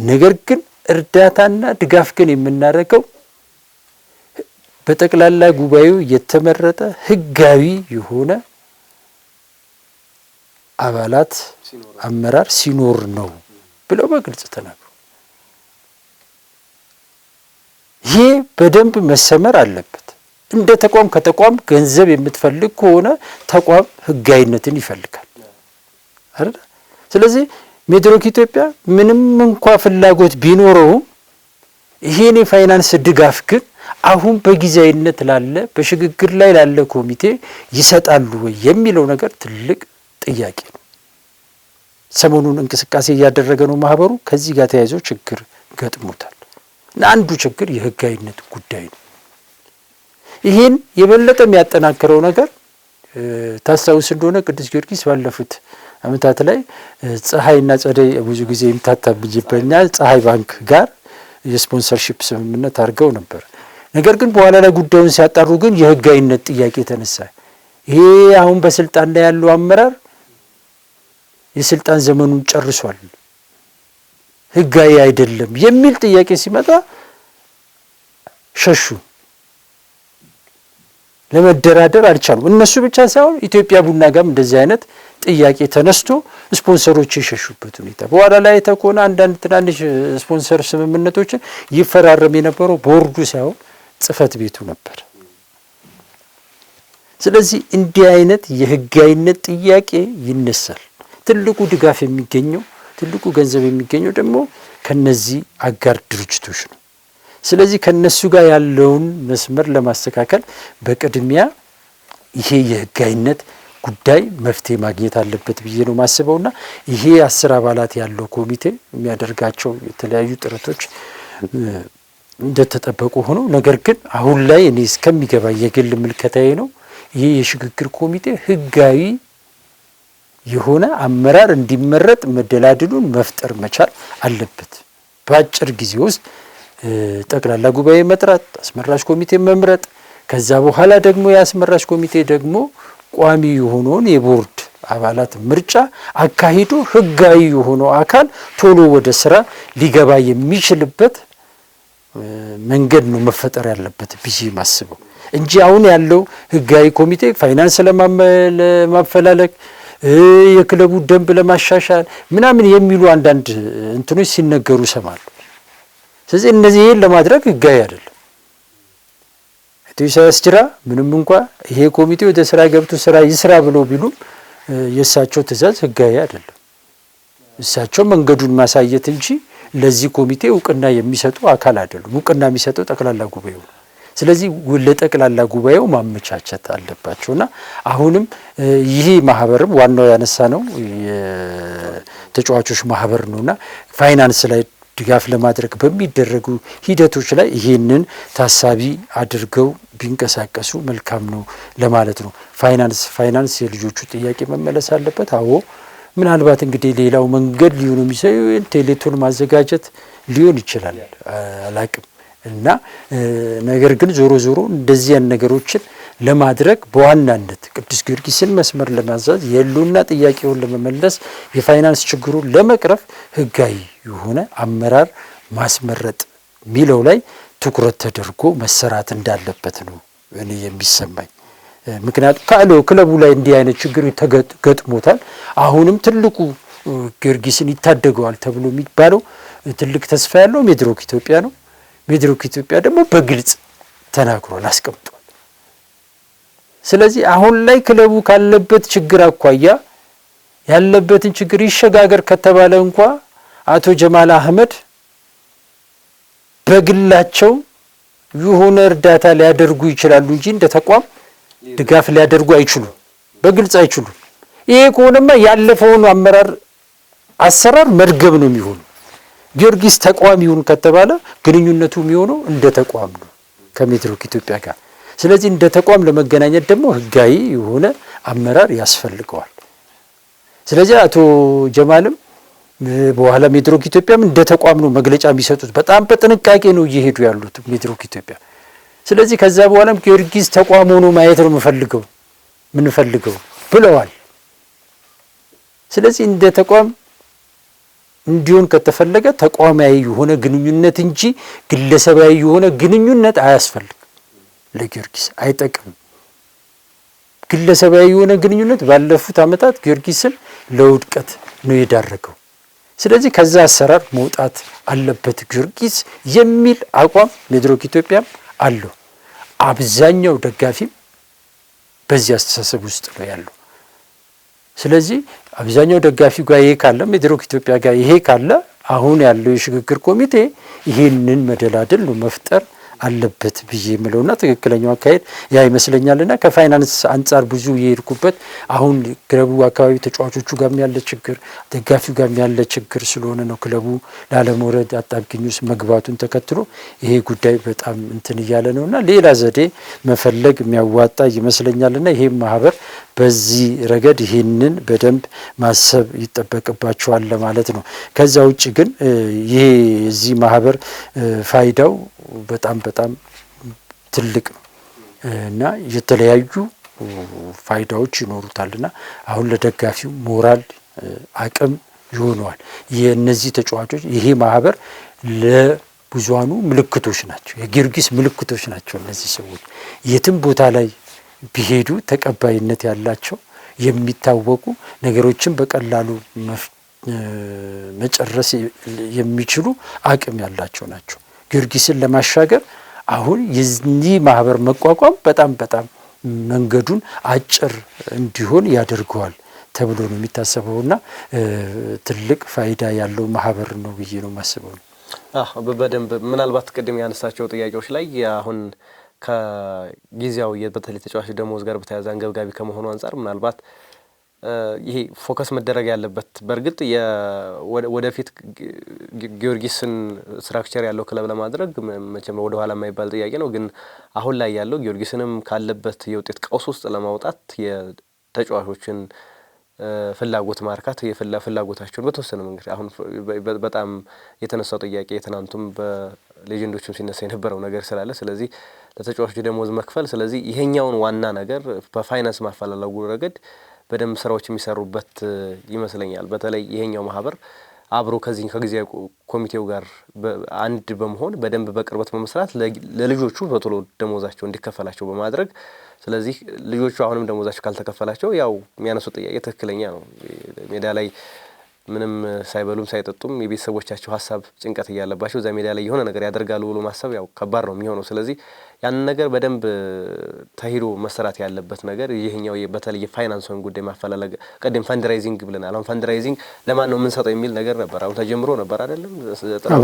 ነገር ግን እርዳታና ድጋፍ ግን የምናደርገው በጠቅላላ ጉባኤው የተመረጠ ህጋዊ የሆነ አባላት አመራር ሲኖር ነው ብለው በግልጽ ተናግረው፣ ይሄ በደንብ መሰመር አለበት። እንደ ተቋም ከተቋም ገንዘብ የምትፈልግ ከሆነ ተቋም ህጋዊነትን ይፈልጋል አይደል? ስለዚህ ሚድሮክ ኢትዮጵያ ምንም እንኳ ፍላጎት ቢኖረው ይሄን የፋይናንስ ድጋፍ ግን አሁን በጊዜያዊነት ላለ በሽግግር ላይ ላለ ኮሚቴ ይሰጣሉ ወይ የሚለው ነገር ትልቅ ጥያቄ ነው። ሰሞኑን እንቅስቃሴ እያደረገ ነው ማህበሩ። ከዚህ ጋር ተያይዞ ችግር ገጥሞታል። አንዱ ችግር የህጋዊነት ጉዳይ ነው። ይህን የበለጠ የሚያጠናክረው ነገር ታስታውስ እንደሆነ ቅዱስ ጊዮርጊስ ባለፉት አመታት ላይ ፀሐይና ጸደይ ብዙ ጊዜ ይምታታብኝበኛል ፀሐይ ባንክ ጋር የስፖንሰርሺፕ ስምምነት አድርገው ነበር። ነገር ግን በኋላ ላይ ጉዳዩን ሲያጣሩ ግን የህጋዊነት ጥያቄ ተነሳ። ይሄ አሁን በስልጣን ላይ ያለው አመራር የስልጣን ዘመኑን ጨርሷል፣ ህጋዊ አይደለም የሚል ጥያቄ ሲመጣ ሸሹ። ለመደራደር አልቻሉም። እነሱ ብቻ ሳይሆን ኢትዮጵያ ቡና ጋርም እንደዚህ አይነት ጥያቄ ተነስቶ ስፖንሰሮች የሸሹበት ሁኔታ በኋላ ላይ ተኮና አንዳንድ ትናንሽ ስፖንሰር ስምምነቶችን ይፈራረም የነበረው ቦርዱ ሳይሆን ጽህፈት ቤቱ ነበር። ስለዚህ እንዲህ አይነት የህጋዊነት ጥያቄ ይነሳል። ትልቁ ድጋፍ የሚገኘው ትልቁ ገንዘብ የሚገኘው ደግሞ ከነዚህ አጋር ድርጅቶች ነው። ስለዚህ ከነሱ ጋር ያለውን መስመር ለማስተካከል በቅድሚያ ይሄ የህጋዊነት ጉዳይ መፍትሄ ማግኘት አለበት ብዬ ነው ማስበውና ይሄ 10 አባላት ያለው ኮሚቴ የሚያደርጋቸው የተለያዩ ጥረቶች እንደተጠበቁ ሆኖ ነገር ግን አሁን ላይ እኔ እስከሚገባ የግል ምልከታዬ ነው ይሄ የሽግግር ኮሚቴ ህጋዊ የሆነ አመራር እንዲመረጥ መደላድሉን መፍጠር መቻል አለበት። በአጭር ጊዜ ውስጥ ጠቅላላ ጉባኤ መጥራት፣ አስመራጭ ኮሚቴ መምረጥ፣ ከዛ በኋላ ደግሞ የአስመራጭ ኮሚቴ ደግሞ ቋሚ የሆነውን የቦርድ አባላት ምርጫ አካሂዶ ህጋዊ የሆነው አካል ቶሎ ወደ ስራ ሊገባ የሚችልበት መንገድ ነው መፈጠር ያለበት ብዬ ማስበው እንጂ አሁን ያለው ህጋዊ ኮሚቴ ፋይናንስ ለማፈላለግ የክለቡ ደንብ ለማሻሻል ምናምን የሚሉ አንዳንድ እንትኖች ሲነገሩ ሰማሉ። ስለዚህ እነዚህን ለማድረግ ህጋዊ አይደለም። ኢሳያስ ጅራ ምንም እንኳ ይሄ ኮሚቴ ወደ ስራ ገብቶ ስራ ይስራ ብለው ቢሉም የእሳቸው ትእዛዝ ህጋዊ አይደለም። እሳቸው መንገዱን ማሳየት እንጂ ለዚህ ኮሚቴ እውቅና የሚሰጡ አካል አይደሉም። እውቅና የሚሰጠው ጠቅላላ ጉባኤው ነው። ስለዚህ ለጠቅላላ ጉባኤው ማመቻቸት አለባቸውና አሁንም ይሄ ማህበርም ዋናው ያነሳ ነው የተጫዋቾች ማህበር ነውና ፋይናንስ ላይ ድጋፍ ለማድረግ በሚደረጉ ሂደቶች ላይ ይሄንን ታሳቢ አድርገው ቢንቀሳቀሱ መልካም ነው ለማለት ነው። ፋይናንስ የልጆቹ ጥያቄ መመለስ አለበት። አዎ ምናልባት እንግዲህ ሌላው መንገድ ሊሆን የሚሰው ቴሌቶን ማዘጋጀት ሊሆን ይችላል አላቅም እና ነገር ግን ዞሮ እንደዚህ ያን ነገሮችን ለማድረግ በዋናነት ቅዱስ ጊዮርጊስን መስመር ለማዛዝ የሉና ጥያቄውን ለመመለስ የፋይናንስ ችግሩን ለመቅረፍ ህጋዊ የሆነ አመራር ማስመረጥ ሚለው ላይ ትኩረት ተደርጎ መሰራት እንዳለበት ነው እኔ የሚሰማኝ። ምክንያቱም ካለው ክለቡ ላይ እንዲህ አይነት ችግር ተገጥሞታል። አሁንም ትልቁ ጊዮርጊስን ይታደገዋል ተብሎ የሚባለው ትልቅ ተስፋ ያለው ሚድሮክ ኢትዮጵያ ነው። ሚድሮክ ኢትዮጵያ ደግሞ በግልጽ ተናግሯል፣ አስቀምጧል። ስለዚህ አሁን ላይ ክለቡ ካለበት ችግር አኳያ ያለበትን ችግር ይሸጋገር ከተባለ እንኳ አቶ ጀማል አህመድ በግላቸው የሆነ እርዳታ ሊያደርጉ ይችላሉ እንጂ እንደ ተቋም ድጋፍ ሊያደርጉ አይችሉም፣ በግልጽ አይችሉም። ይሄ ከሆነማ ያለፈውን አመራር አሰራር መድገም ነው የሚሆነው። ጊዮርጊስ ተቋም ይሁን ከተባለ ግንኙነቱ የሚሆነው እንደ ተቋም ነው ከሚድሮክ ኢትዮጵያ ጋር። ስለዚህ እንደ ተቋም ለመገናኘት ደግሞ ህጋዊ የሆነ አመራር ያስፈልገዋል። ስለዚህ አቶ ጀማልም በኋላ ሚድሮክ ኢትዮጵያም እንደ ተቋም ነው መግለጫ የሚሰጡት። በጣም በጥንቃቄ ነው እየሄዱ ያሉት ሚድሮክ ኢትዮጵያ። ስለዚህ ከዛ በኋላም ጊዮርጊስ ተቋም ሆኖ ማየት ነው ምንፈልገው ብለዋል። ስለዚህ እንደ ተቋም እንዲሆን ከተፈለገ ተቋማዊ የሆነ ግንኙነት እንጂ ግለሰባዊ የሆነ ግንኙነት አያስፈልግም። ለጊዮርጊስ አይጠቅምም። ግለሰባዊ የሆነ ግንኙነት ባለፉት አመታት ጊዮርጊስን ለውድቀት ነው የዳረገው። ስለዚህ ከዛ አሰራር መውጣት አለበት ጊዮርጊስ የሚል አቋም ሚድሮክ ኢትዮጵያም አለው። አብዛኛው ደጋፊም በዚህ አስተሳሰብ ውስጥ ነው ያለው። ስለዚህ አብዛኛው ደጋፊው ጋር ይሄ ካለ መድረክ ኢትዮጵያ ጋር ይሄ ካለ አሁን ያለው የሽግግር ኮሚቴ ይሄንን መደላደል ነው መፍጠር አለበት ብዬ የምለውና ትክክለኛው አካሄድ ያ ይመስለኛልና ከፋይናንስ አንጻር ብዙ የሄድኩበት አሁን ክለቡ አካባቢ ተጫዋቾቹ ጋር ያለ ችግር ደጋፊው ጋር ያለ ችግር ስለሆነ ነው ክለቡ ላለመውረድ አጣብቂኝ ውስጥ መግባቱን ተከትሎ ይሄ ጉዳይ በጣም እንትን እያለ ነውና ሌላ ዘዴ መፈለግ የሚያዋጣ ይመስለኛልና ይሄ ማህበር በዚህ ረገድ ይሄንን በደንብ ማሰብ ይጠበቅባቸዋል ለማለት ነው። ከዛ ውጭ ግን ይሄ እዚህ ማህበር ፋይዳው በጣም ትልቅ ነው እና የተለያዩ ፋይዳዎች ይኖሩታልና አሁን ለደጋፊው ሞራል አቅም ይሆነዋል። የእነዚህ ተጫዋቾች ይሄ ማህበር ለብዙሃኑ ምልክቶች ናቸው፣ የጊዮርጊስ ምልክቶች ናቸው። እነዚህ ሰዎች የትም ቦታ ላይ ቢሄዱ ተቀባይነት ያላቸው የሚታወቁ ነገሮችን በቀላሉ መጨረስ የሚችሉ አቅም ያላቸው ናቸው። ጊዮርጊስን ለማሻገር አሁን የዚህ ማህበር መቋቋም በጣም መንገዱን አጭር እንዲሆን ያደርገዋል ተብሎ ነው የሚታሰበውና ትልቅ ፋይዳ ያለው ማህበር ነው ብዬ ነው የማስበው።
በደንብ ምናልባት ቅድም ያነሳቸው ጥያቄዎች ላይ አሁን ከጊዜያዊ በተለይ ተጫዋች ደሞዝ ጋር በተያያዘ አንገብጋቢ ከመሆኑ አንጻር ምናልባት ይሄ ፎከስ መደረግ ያለበት በእርግጥ ወደፊት ጊዮርጊስን ስትራክቸር ያለው ክለብ ለማድረግ መቼም ወደ ኋላ የማይባል ጥያቄ ነው። ግን አሁን ላይ ያለው ጊዮርጊስንም ካለበት የውጤት ቀውስ ውስጥ ለማውጣት የተጫዋቾችን ፍላጎት ማርካት ፍላጎታቸውን በተወሰነ መንገድ አሁን በጣም የተነሳው ጥያቄ የትናንቱም በሌጀንዶችም ሲነሳ የነበረው ነገር ስላለ ስለዚህ ለተጫዋቾች ደሞዝ መክፈል ስለዚህ ይሄኛውን ዋና ነገር በፋይናንስ ማፈላለጉ ረገድ በደንብ ስራዎች የሚሰሩበት ይመስለኛል። በተለይ ይሄኛው ማህበር አብሮ ከጊዜያዊ ኮሚቴው ጋር አንድ በመሆን በደንብ በቅርበት በመስራት ለልጆቹ በቶሎ ደሞዛቸው እንዲከፈላቸው በማድረግ ስለዚህ ልጆቹ አሁንም ደሞዛቸው ካልተከፈላቸው ያው የሚያነሱት ጥያቄ ትክክለኛ ነው። ሜዳ ላይ ምንም ሳይበሉም ሳይጠጡም የቤተሰቦቻቸው ሀሳብ ጭንቀት እያለባቸው እዛ ሜዳ ላይ የሆነ ነገር ያደርጋሉ ብሎ ማሰብ ያው ከባድ ነው የሚሆነው። ስለዚህ ያንን ነገር በደንብ ተሂዶ መሰራት ያለበት ነገር ይሄኛው በተለይ የፋይናንሱን ጉዳይ ማፈላለግ ቀደም ፈንድራይዚንግ ብለናል። አሁን ፈንድራይዚንግ ለማን ነው የምንሰጠው የሚል ነገር ነበር። አሁን ተጀምሮ ነበር አይደለም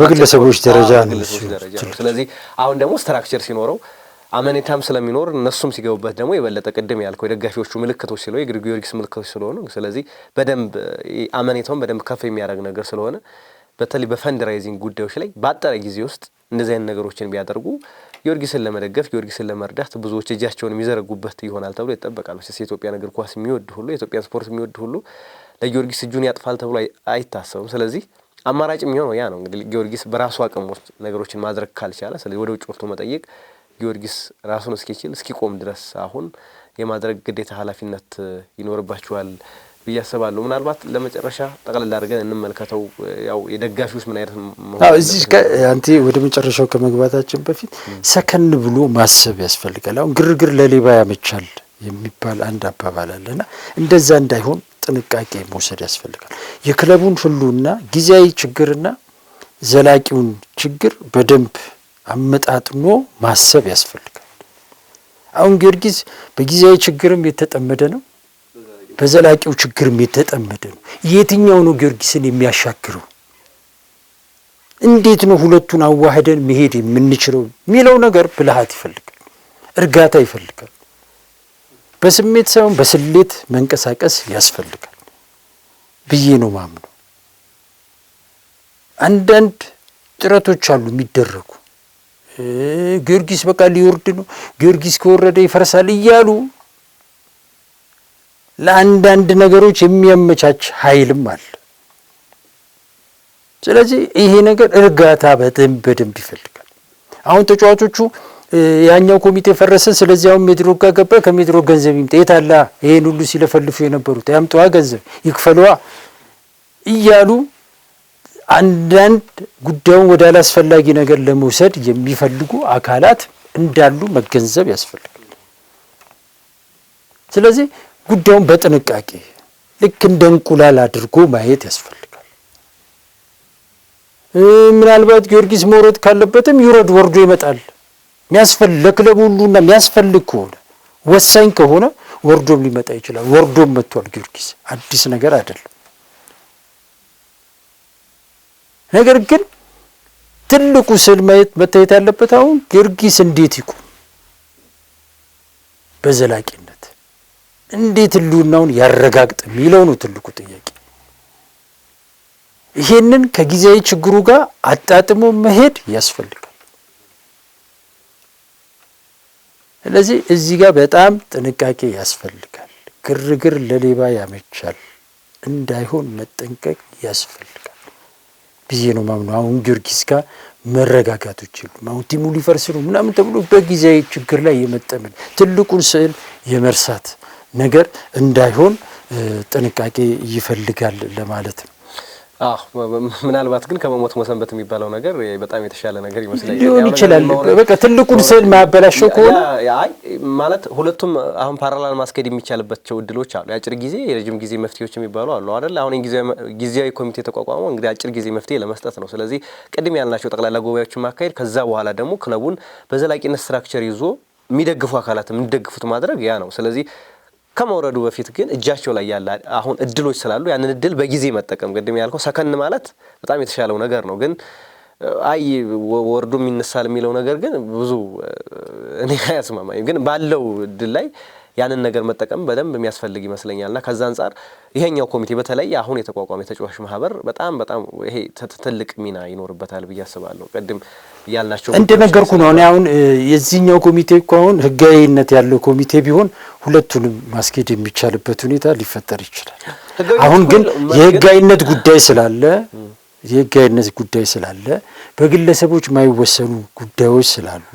በግለሰቦች ደረጃ ነው።
ስለዚህ አሁን ደግሞ ስትራክቸር ሲኖረው አመኔታም ስለሚኖር እነሱም ሲገቡበት ደግሞ የበለጠ ቅድም ያልከው የደጋፊዎቹ ምልክቶች ስለሆነ የጊዮርጊስ ምልክቶች ስለሆኑ ስለዚህ በደንብ አመኔታውን በደንብ ከፍ የሚያደርግ ነገር ስለሆነ በተለይ በፈንድራይዚንግ ጉዳዮች ላይ በአጠረ ጊዜ ውስጥ እንደዚህ አይነት ነገሮችን ቢያደርጉ ጊዮርጊስን ለመደገፍ ጊዮርጊስን ለመርዳት ብዙዎች እጃቸውን የሚዘረጉበት ይሆናል ተብሎ ይጠበቃል። የኢትዮጵያን እግር ኳስ የሚወድ ሁሉ የኢትዮጵያን ስፖርት የሚወድ ሁሉ ለጊዮርጊስ እጁን ያጥፋል ተብሎ አይታሰብም። ስለዚህ አማራጭ የሚሆነው ያ ነው። እንግዲህ ጊዮርጊስ በራሱ አቅም ውስጥ ነገሮችን ማድረግ ካልቻለ ስለዚህ ወደ ውጭ ወጥቶ መጠየቅ ጊዮርጊስ ራሱን እስኪችል እስኪቆም ድረስ አሁን የማድረግ ግዴታ ኃላፊነት ይኖርባቸዋል ብዬ አስባለሁ። ምናልባት ለመጨረሻ ጠቅለል አድርገን እንመልከተው ያው የደጋፊውስ ምን አይነት
እዚህ አንተ ወደ መጨረሻው ከመግባታችን በፊት ሰከን ብሎ ማሰብ ያስፈልጋል። አሁን ግርግር ለሌባ ያመቻል የሚባል አንድ አባባል አለና እንደዛ እንዳይሆን ጥንቃቄ መውሰድ ያስፈልጋል። የክለቡን ሁሉና ጊዜያዊ ችግርና ዘላቂውን ችግር በደንብ አመጣጥኖ ማሰብ ያስፈልጋል። አሁን ጊዮርጊስ በጊዜያዊ ችግርም የተጠመደ ነው፣ በዘላቂው ችግርም የተጠመደ ነው። የትኛው ነው ጊዮርጊስን የሚያሻግረው? እንዴት ነው ሁለቱን አዋህደን መሄድ የምንችለው የሚለው ነገር ብልሃት ይፈልጋል፣ እርጋታ ይፈልጋል። በስሜት ሳይሆን በስሌት መንቀሳቀስ ያስፈልጋል ብዬ ነው ማምነው። አንዳንድ ጥረቶች አሉ የሚደረጉ ጊዮርጊስ በቃ ሊወርድ ነው፣ ጊዮርጊስ ከወረደ ይፈርሳል እያሉ ለአንዳንድ ነገሮች የሚያመቻች ኃይልም አለ። ስለዚህ ይሄ ነገር እርጋታ በደንብ ይፈልጋል። አሁን ተጫዋቾቹ ያኛው ኮሚቴ ፈረሰ፣ ስለዚህ አሁን ሜድሮክ ጋር ገባ፣ ከሜድሮክ ገንዘብ ይምጣ፣ የታላ ይሄን ሁሉ ሲለፈልፉ የነበሩት ያምጣዋ ገንዘብ ይክፈሉዋ እያሉ አንዳንድ ጉዳዩን ወደ አላስፈላጊ ነገር ለመውሰድ የሚፈልጉ አካላት እንዳሉ መገንዘብ ያስፈልጋል። ስለዚህ ጉዳዩን በጥንቃቄ ልክ እንደ እንቁላል አድርጎ ማየት ያስፈልጋል። ምናልባት ጊዮርጊስ መውረድ ካለበትም ይውረድ፣ ወርዶ ይመጣል። ለክለቡ ሁሉና የሚያስፈልግ ከሆነ ወሳኝ ከሆነ ወርዶም ሊመጣ ይችላል። ወርዶም መጥቷል ጊዮርጊስ፣ አዲስ ነገር አይደለም። ነገር ግን ትልቁ ስዕል መታየት ያለበት አሁን ጊዮርጊስ እንዴት ይቁም፣ በዘላቂነት እንዴት ህልውናውን ያረጋግጥ የሚለው ነው ትልቁ ጥያቄ። ይሄንን ከጊዜያዊ ችግሩ ጋር አጣጥሞ መሄድ ያስፈልጋል። ስለዚህ እዚህ ጋር በጣም ጥንቃቄ ያስፈልጋል። ግርግር ለሌባ ያመቻል እንዳይሆን መጠንቀቅ ያስፈልጋል ብዬ ነው ማምነው። አሁን ጊዮርጊስ ጋር መረጋጋቶች የሉም። አሁን ቲሙ ሊፈርስ ነው ምናምን ተብሎ በጊዜያዊ ችግር ላይ የመጠመን ትልቁን ስዕል የመርሳት ነገር እንዳይሆን ጥንቃቄ ይፈልጋል ለማለት ነው።
ምናልባት ግን ከመሞት መሰንበት የሚባለው ነገር በጣም የተሻለ ነገር ይመስለኛል።
ሊሆን ይችላል። በቃ ትልቁን ስዕል ማያበላሸው ከሆነ
ማለት ሁለቱም አሁን ፓራላል ማስኬድ የሚቻልባቸው እድሎች አሉ። የአጭር ጊዜ የረጅም ጊዜ መፍትሄዎች የሚባሉ አሉ አይደል? አሁን ጊዜያዊ ኮሚቴ ተቋቋመው እንግዲህ አጭር ጊዜ መፍትሄ ለመስጠት ነው። ስለዚህ ቅድም ያልናቸው ጠቅላላ ጉባኤዎችን ማካሄድ፣ ከዛ በኋላ ደግሞ ክለቡን በዘላቂነት ስትራክቸር ይዞ የሚደግፉ አካላት የሚደግፉት ማድረግ ያ ነው። ስለዚህ ከመውረዱ በፊት ግን እጃቸው ላይ ያለ አሁን እድሎች ስላሉ ያንን እድል በጊዜ መጠቀም፣ ቅድም ያልከው ሰከን ማለት በጣም የተሻለው ነገር ነው። ግን ወርዱ የሚነሳል የሚለው ነገር ግን ብዙ እኔ አያስማማኝም። ግን ባለው እድል ላይ ያንን ነገር መጠቀም በደንብ የሚያስፈልግ ይመስለኛልና ከዛ አንጻር ይሄኛው ኮሚቴ በተለይ አሁን የተቋቋመ የተጫዋች ማህበር በጣም ይሄ ትልቅ ሚና ይኖርበታል ብዬ አስባለሁ። ቅድም ያልናቸው
እንደነገርኩ ነው። እኔ አሁን የዚህኛው ኮሚቴ እኮ አሁን ህጋዊነት ያለው ኮሚቴ ቢሆን ሁለቱንም ማስኬድ የሚቻልበት ሁኔታ ሊፈጠር ይችላል። አሁን ግን የህጋዊነት ጉዳይ ስላለ በግለሰቦች የማይወሰኑ ጉዳዮች ስላሉ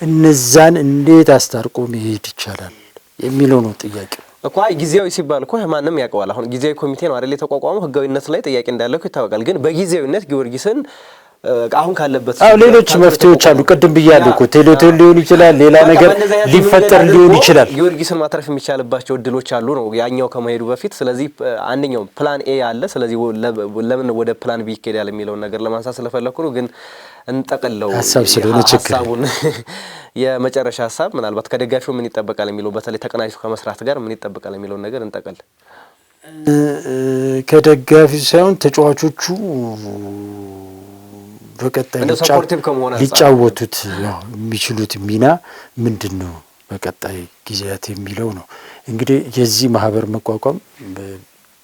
እነዛን እንዴት አስታርቆ መሄድ ይቻላል የሚለው ነው ጥያቄው
እኮ። ጊዜያዊ ሲባል እኮ ማንም ያውቀዋል። አሁን ጊዜያዊ ኮሚቴ ነው አይደል የተቋቋመው። ህጋዊነት ላይ ጥያቄ እንዳለው ይታወቃል። ግን በጊዜያዊነት ጊዮርጊስን አሁን ካለበት
ሌሎች መፍትሄዎች አሉ። ቅድም ብያለሁ እኮ ቴሌቶን ሊሆን ይችላል፣ ሌላ ነገር ሊፈጠር ሊሆን ይችላል።
ጊዮርጊስን ማትረፍ የሚቻልባቸው እድሎች አሉ ነው ያኛው ከመሄዱ በፊት። ስለዚህ አንደኛው ፕላን ኤ አለ። ስለዚህ ለምን ወደ ፕላን ቢ ይኬዳል የሚለውን ነገር ለማንሳት ስለፈለኩ ነው። ግን እንጠቅለው ሀሳቡን የመጨረሻ ሀሳብ ምናልባት ከደጋፊው ምን ይጠበቃል የሚለው በተለይ ተቀናጅቶ ከመስራት ጋር ምን ይጠበቃል የሚለውን ነገር እንጠቅል።
ከደጋፊው ሳይሆን ተጫዋቾቹ በቀጣይ ሊጫወቱት የሚችሉት ሚና ምንድን ነው በቀጣይ ጊዜያት የሚለው ነው። እንግዲህ የዚህ ማህበር መቋቋም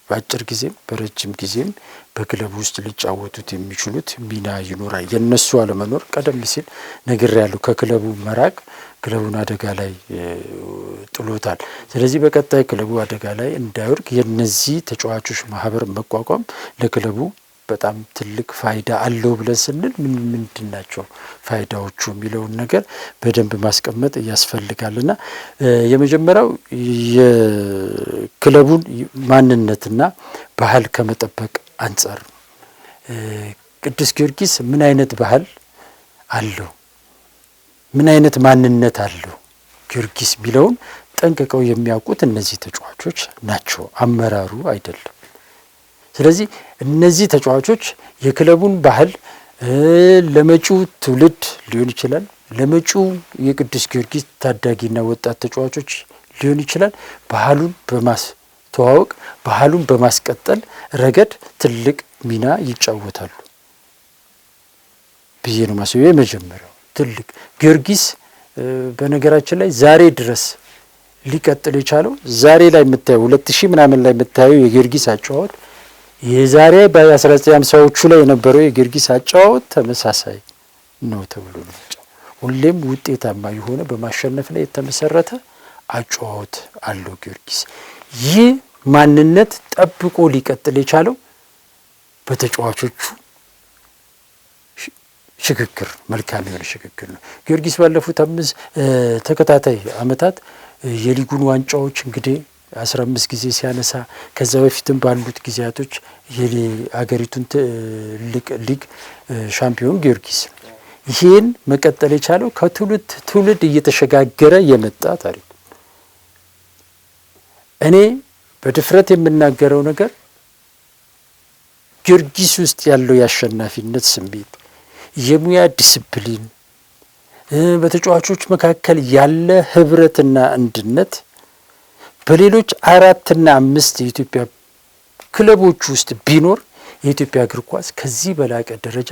በአጭር ጊዜም በረጅም ጊዜም በክለቡ ውስጥ ሊጫወቱት የሚችሉት ሚና ይኖራል። የነሱ አለመኖር ቀደም ሲል ነግሬያለሁ፣ ከክለቡ መራቅ ክለቡን አደጋ ላይ ጥሎታል። ስለዚህ በቀጣይ ክለቡ አደጋ ላይ እንዳይወድቅ የነዚህ ተጫዋቾች ማህበር መቋቋም ለክለቡ በጣም ትልቅ ፋይዳ አለው ብለን ስንል ምንድን ናቸው ፋይዳዎቹ የሚለውን ነገር በደንብ ማስቀመጥ ያስፈልጋልና የመጀመሪያው የክለቡን ማንነትና ባህል ከመጠበቅ አንጻር ቅዱስ ጊዮርጊስ ምን አይነት ባህል አለው፣ ምን አይነት ማንነት አለው ጊዮርጊስ የሚለውን ጠንቅቀው የሚያውቁት እነዚህ ተጫዋቾች ናቸው፣ አመራሩ አይደለም። ስለዚህ እነዚህ ተጫዋቾች የክለቡን ባህል ለመጪው ትውልድ ሊሆን ይችላል፣ ለመጪው የቅዱስ ጊዮርጊስ ታዳጊና ወጣት ተጫዋቾች ሊሆን ይችላል፣ ባህሉን በማስተዋወቅ ባህሉን በማስቀጠል ረገድ ትልቅ ሚና ይጫወታሉ ብዬ ነው ማስበው። የመጀመሪያው ትልቅ ጊዮርጊስ በነገራችን ላይ ዛሬ ድረስ ሊቀጥል የቻለው ዛሬ ላይ የምታየው 2000 ምናምን ላይ የምታየው የጊዮርጊስ አጨዋወት የዛሬ በ1950ዎቹ ላይ የነበረው የጊዮርጊስ አጨዋወት ተመሳሳይ ነው ተብሎ ነው። ሁሌም ውጤታማ የሆነ በማሸነፍ ላይ የተመሰረተ አጨዋወት አለው ጊዮርጊስ። ይህ ማንነት ጠብቆ ሊቀጥል የቻለው በተጫዋቾቹ ሽግግር፣ መልካም የሆነ ሽግግር ነው። ጊዮርጊስ ባለፉት 5 ተከታታይ ዓመታት የሊጉን ዋንጫዎች እንግዲህ 15 ጊዜ ሲያነሳ ከዛ በፊትም ባሉት ጊዜያቶች የአገሪቱን ሊግ ሻምፒዮን ጊዮርጊስ ነው። ይህን መቀጠል የቻለው ከትውልድ ትውልድ እየተሸጋገረ የመጣ ታሪክ። እኔ በድፍረት የምናገረው ነገር ጊዮርጊስ ውስጥ ያለው የአሸናፊነት ስሜት፣ የሙያ ዲስፕሊን፣ በተጫዋቾች መካከል ያለ ህብረትና አንድነት በሌሎች 4 እና 5 የኢትዮጵያ ክለቦች ውስጥ ቢኖር የኢትዮጵያ እግር ኳስ ከዚህ በላቀ ደረጃ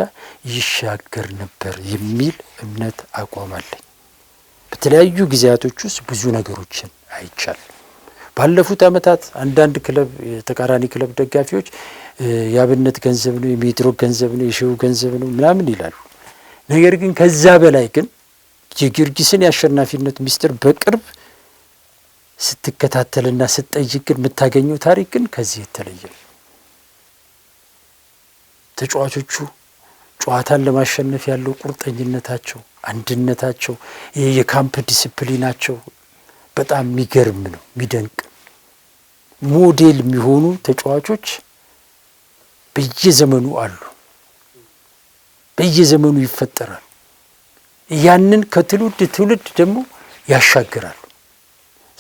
ይሻገር ነበር የሚል እምነት አቋም አለኝ። በተለያዩ ጊዜያቶች ውስጥ ብዙ ነገሮችን አይቻልም። ባለፉት ዓመታት አንዳንድ ክለብ የተቃራኒ ክለብ ደጋፊዎች የአብነት ገንዘብ ነው፣ የሜትሮክ ገንዘብ ነው፣ የሼው ገንዘብ ነው ምናምን ይላሉ። ነገር ግን ከዛ በላይ ግን የጊዮርጊስን የአሸናፊነት ሚስጥር በቅርብ ስትከታተልና ስትጠይቅ ግን የምታገኘው ታሪክ ግን ከዚህ የተለየ ነው። ተጫዋቾቹ ጨዋታን ለማሸነፍ ያለው ቁርጠኝነታቸው፣ አንድነታቸው፣ የካምፕ ዲሲፕሊናቸው በጣም የሚገርም ነው፣ የሚደንቅ ሞዴል የሚሆኑ ተጫዋቾች በየዘመኑ አሉ፣ በየዘመኑ ይፈጠራል። ያንን ከትውልድ ትውልድ ደግሞ ያሻግራሉ።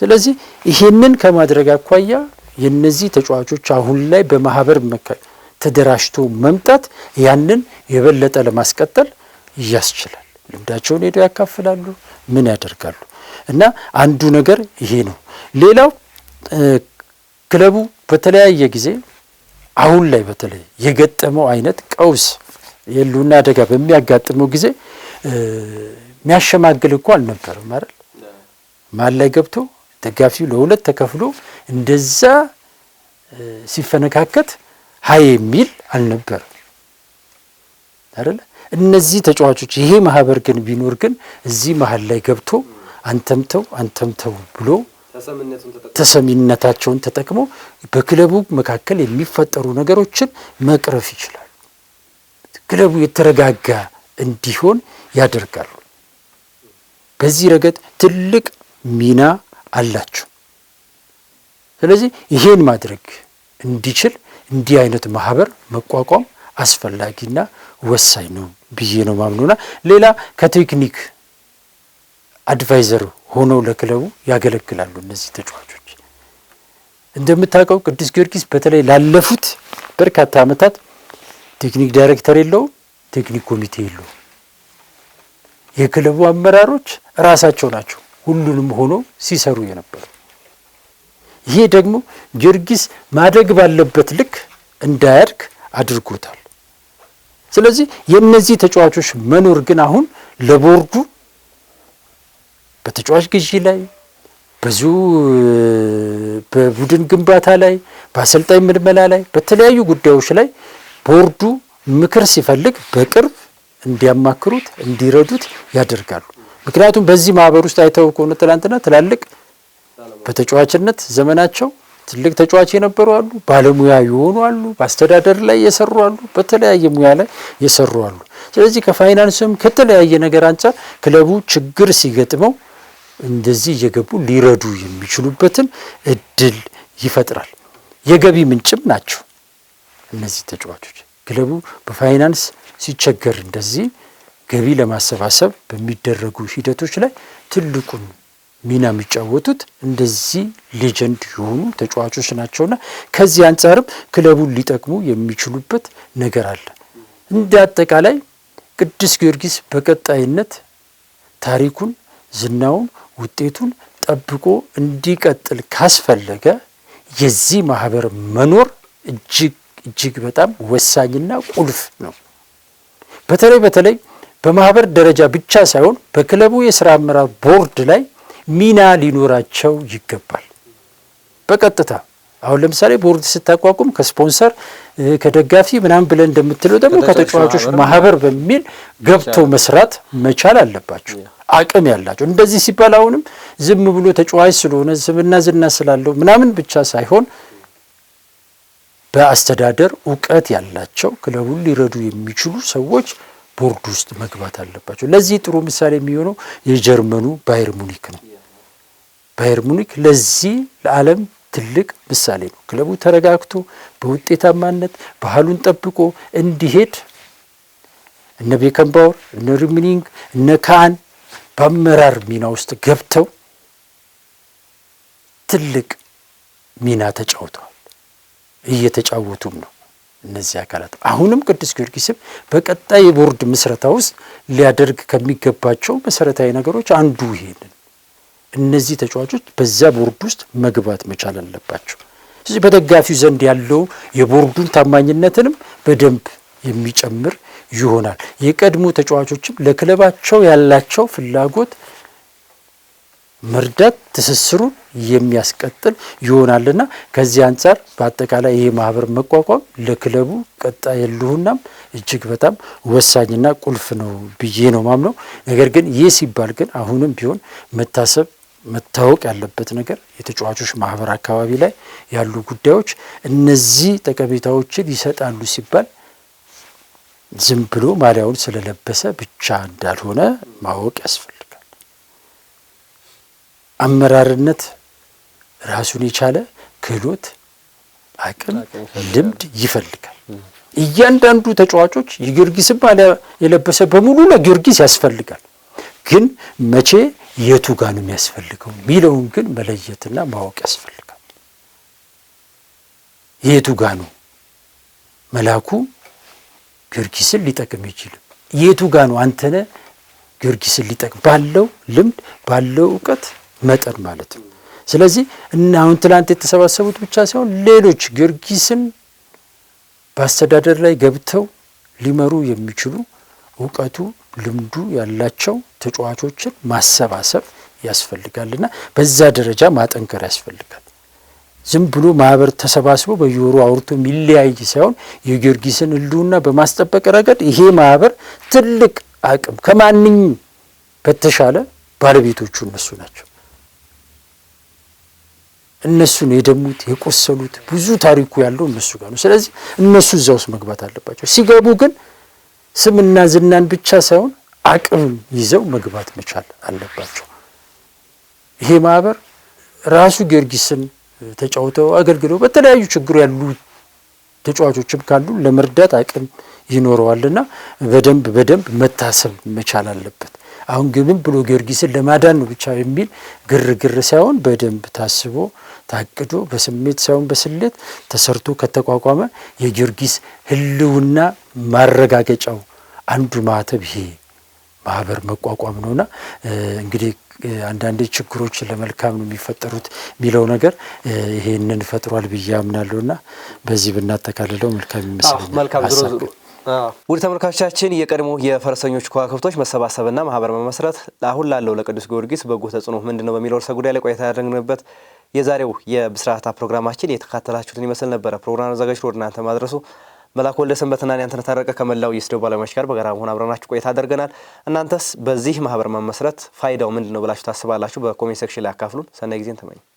ስለዚህ ይሄንን ከማድረግ አኳያ የነዚህ ተጫዋቾች አሁን ላይ በማህበር ተደራጅቶ መምጣት ያንን የበለጠ ለማስቀጠል ያስችላል። ልምዳቸውን ሄደው ያካፍላሉ፣ ምን ያደርጋሉ። እና አንዱ ነገር ይሄ ነው። ሌላው ክለቡ በተለያየ ጊዜ አሁን ላይ በተለይ የገጠመው አይነት ቀውስ የሉና አደጋ በሚያጋጥመው ጊዜ የሚያሸማግል እኮ አልነበረም አይደል? ማል ላይ ገብቶ ደጋፊው ለሁለት ተከፍሎ እንደዛ ሲፈነካከት ሀይ የሚል አልነበረም አይደል? እነዚህ ተጫዋቾች ይሄ ማህበር ግን ቢኖር ግን እዚህ መሀል ላይ ገብቶ አንተምተው ብሎ ተሰሚነታቸውን ተጠቅሞ በክለቡ መካከል የሚፈጠሩ ነገሮችን መቅረፍ ይችላል። ክለቡ የተረጋጋ እንዲሆን ያደርጋሉ። በዚህ ረገድ ትልቅ ሚና አላቸው። ስለዚህ ይሄን ማድረግ እንዲችል እንዲህ አይነት ማህበር መቋቋም አስፈላጊና ወሳኝ ነው ብዬ ነው ማምኑና ሌላ ከቴክኒክ አድቫይዘር ሆነው ለክለቡ ያገለግላሉ። እነዚህ ተጫዋቾች እንደምታውቀው ቅዱስ ጊዮርጊስ በተለይ ላለፉት በርካታ ዓመታት ቴክኒክ ዳይሬክተር የለውም፣ ቴክኒክ ኮሚቴ የለውም። የክለቡ አመራሮች ራሳቸው ናቸው ሁሉንም ሆኖ ሲሰሩ የነበሩ። ይሄ ደግሞ ጊዮርጊስ ማደግ ባለበት ልክ እንዳያድግ አድርጎታል። ስለዚህ የነዚህ ተጫዋቾች መኖር ግን አሁን ለቦርዱ በተጫዋች ግዢ ላይ ብዙ በቡድን ግንባታ ላይ በአሰልጣኝ ምልመላ ላይ በተለያዩ ጉዳዮች ላይ ቦርዱ ምክር ሲፈልግ በቅርብ እንዲያማክሩት እንዲረዱት ያደርጋሉ። ምክንያቱም በዚህ ማህበር ውስጥ አይተው ከሆነ ትላንትና ትላልቅ በተጫዋችነት ዘመናቸው ትልቅ ተጫዋች የነበሩ አሉ፣ ባለሙያ የሆኑ አሉ፣ በአስተዳደር ላይ የሰሩ አሉ፣ በተለያየ ሙያ ላይ የሰሩ አሉ። ስለዚህ ከፋይናንስም ከተለያየ ነገር አንጻር ክለቡ ችግር ሲገጥመው እንደዚህ እየገቡ ሊረዱ የሚችሉበትን እድል ይፈጥራል። የገቢ ምንጭም ናቸው እነዚህ ተጫዋቾች። ክለቡ በፋይናንስ ሲቸገር እንደዚህ ገቢ ለማሰባሰብ በሚደረጉ ሂደቶች ላይ ትልቁን ሚና የሚጫወቱት እንደዚህ ሌጀንድ የሆኑ ተጫዋቾች ናቸውና ከዚህ አንጻርም ክለቡን ሊጠቅሙ የሚችሉበት ነገር አለ። እንደ አጠቃላይ ቅዱስ ጊዮርጊስ በቀጣይነት ታሪኩን፣ ዝናውን፣ ውጤቱን ጠብቆ እንዲቀጥል ካስፈለገ የዚህ ማህበር መኖር እጅግ በጣም ወሳኝና ቁልፍ ነው። በተለይ በማህበር ደረጃ ብቻ ሳይሆን በክለቡ የስራ አመራር ቦርድ ላይ ሚና ሊኖራቸው ይገባል። በቀጥታ አሁን ለምሳሌ ቦርድ ስታቋቁም ከስፖንሰር ከደጋፊ ምናምን ብለን እንደምትለው ደግሞ ከተጫዋቾች ማህበር በሚል ገብተው መስራት መቻል አለባቸው፣ አቅም ያላቸው። እንደዚህ ሲባል አሁንም ዝም ብሎ ተጫዋች ስለሆነ ስምና ዝና ስላለው ምናምን ብቻ ሳይሆን በአስተዳደር እውቀት ያላቸው ክለቡን ሊረዱ የሚችሉ ሰዎች ቦርድ ውስጥ መግባት አለባቸው። ለዚህ ጥሩ ምሳሌ የሚሆነው የጀርመኑ ባየር ሙኒክ ነው። ባየር ሙኒክ ለዚህ ለዓለም ትልቅ ምሳሌ ነው። ክለቡ ተረጋግቶ በውጤታማነት ባህሉን ጠብቆ እንዲሄድ እነ ቤከንባወር፣ እነ ሪምኒንግ፣ እነ ካህን በአመራር ሚና ውስጥ ገብተው ትልቅ ሚና ተጫውተዋል፣ እየተጫወቱም ነው። እነዚህ አካላት አሁንም ቅዱስ ጊዮርጊስም በቀጣይ የቦርድ ምስረታ ውስጥ ሊያደርግ ከሚገባቸው መሰረታዊ ነገሮች አንዱ ይሄንን እነዚህ ተጫዋቾች በዛ ቦርድ ውስጥ መግባት መቻል አለባቸው። ስለዚህ በደጋፊው ዘንድ ያለው የቦርዱን ታማኝነትንም በደንብ የሚጨምር ይሆናል። የቀድሞ ተጫዋቾችም ለክለባቸው ያላቸው ፍላጎት መርዳት ትስስሩን የሚያስቀጥል ይሆናልና ከዚህ አንፃር በአጠቃላይ ይሄ ማህበር መቋቋም ለክለቡ ቀጣይ ህልውናም እጅግ በጣም ወሳኝና ቁልፍ ነው ብዬ ነው ማምነው። ነገር ግን ይህ ሲባል ግን አሁንም ቢሆን መታወቅ ያለበት ነገር የተጫዋቾች ማህበር አካባቢ ላይ ያሉ ጉዳዮች እነዚህ ጠቀሜታዎችን ይሰጣሉ ሲባል ዝም ብሎ ማሊያውን ስለለበሰ ብቻ እንዳልሆነ ማወቅ ያስፈልጋል። አመራርነት ራሱን የቻለ ክህሎት፣ አቅም፣ ልምድ ይፈልጋል። እያንዳንዱ ተጫዋቾች የጊዮርጊስን ማሊያ የለበሰ በሙሉ ለጊዮርጊስ ያስፈልጋል። ግን መቼ የቱ ጋር ነው የሚያስፈልገው የሚለውን ግን መለየትና ማወቅ ያስፈልጋል። የቱ ጋር ነው መላኩ ጊዮርጊስን ሊጠቅም ይችላል? የቱ ጋር ነው አንተነህ ጊዮርጊስን ሊጠቅም ባለው ልምድ ባለው እውቀት መጠን ማለት ነው። ስለዚህ እና አሁን ትላንት የተሰባሰቡት ብቻ ሳይሆን ሌሎች ጊዮርጊስን በአስተዳደር ላይ ገብተው ሊመሩ የሚችሉ እውቀቱ ልምዱ ያላቸው ተጫዋቾችን ማሰባሰብ ያስፈልጋልና በዛ ደረጃ ማጠንከር ያስፈልጋል። ዝም ብሎ ማህበር ተሰባስቦ በየወሩ አውርቶ የሚለያይ ሳይሆን የጊዮርጊስን ህልውና በማስጠበቅ ረገድ ይሄ ማህበር ትልቅ አቅም ከማንኛውም በተሻለ ባለቤቶቹ እነሱ ናቸው። እነሱ ነው የደሙት የቆሰሉት፣ ብዙ ታሪኩ ያለው እነሱ ጋር ነው። ስለዚህ እነሱ እዛ ውስጥ መግባት አለባቸው። ሲገቡ ግን ስምና ዝናን ብቻ ሳይሆን አቅም ይዘው መግባት መቻል አለባቸው። ይሄ ማህበር ራሱ ጊዮርጊስን ተጫውተው አገልግለው በተለያዩ ችግር ያሉ ተጫዋቾችም ካሉ ለመርዳት አቅም ይኖረዋልና በደንብ መታሰብ መቻል አለበት። አሁን ግን ብሎ ጊዮርጊስን ለማዳን ነው ብቻ የሚል ግርግር ሳይሆን በደንብ ታስቦ ታቅዶ በስሜት ሳይሆን በስሌት ተሰርቶ ከተቋቋመ የጊዮርጊስ ህልውና ማረጋገጫው አንዱ ማህተብ ይሄ ማህበር መቋቋም ነውና እንግዲህ አንዳንዴ ችግሮች ለመልካም ነው የሚፈጠሩት የሚለው ነገር ይሄንን ፈጥሯል ብዬ አምናለሁና በዚህ ብናጠቃልለው መልካም ይመስለኛል።
መልካም ውድ ተመልካቾቻችን የቀድሞ የፈረሰኞች ከዋክብቶች መሰባሰብና ማህበር መመስረት አሁን ላለው ለቅዱስ ጊዮርጊስ በጎ ተጽዕኖ ምንድነው በሚለው ርዕሰ ጉዳይ ላይ ቆይታ ያደረግንበት የዛሬው የብስራታ ፕሮግራማችን የተካተላችሁትን ይመስል ነበረ። ፕሮግራም አዘጋጅቶ ወደ እናንተ ማድረሱ መላኩ ወልደሰንበትና አንተነህ ታረቀ ከመላው የስቱዲዮ ባለሙያዎች ጋር በጋራ መሆን አብረናችሁ ቆይታ አድርገናል። እናንተስ በዚህ ማህበር መመስረት ፋይዳው ምንድነው ብላችሁ ታስባላችሁ? በኮሜንት ሴክሽን ላይ አካፍሉን። ሰናይ ጊዜን ተመኘ።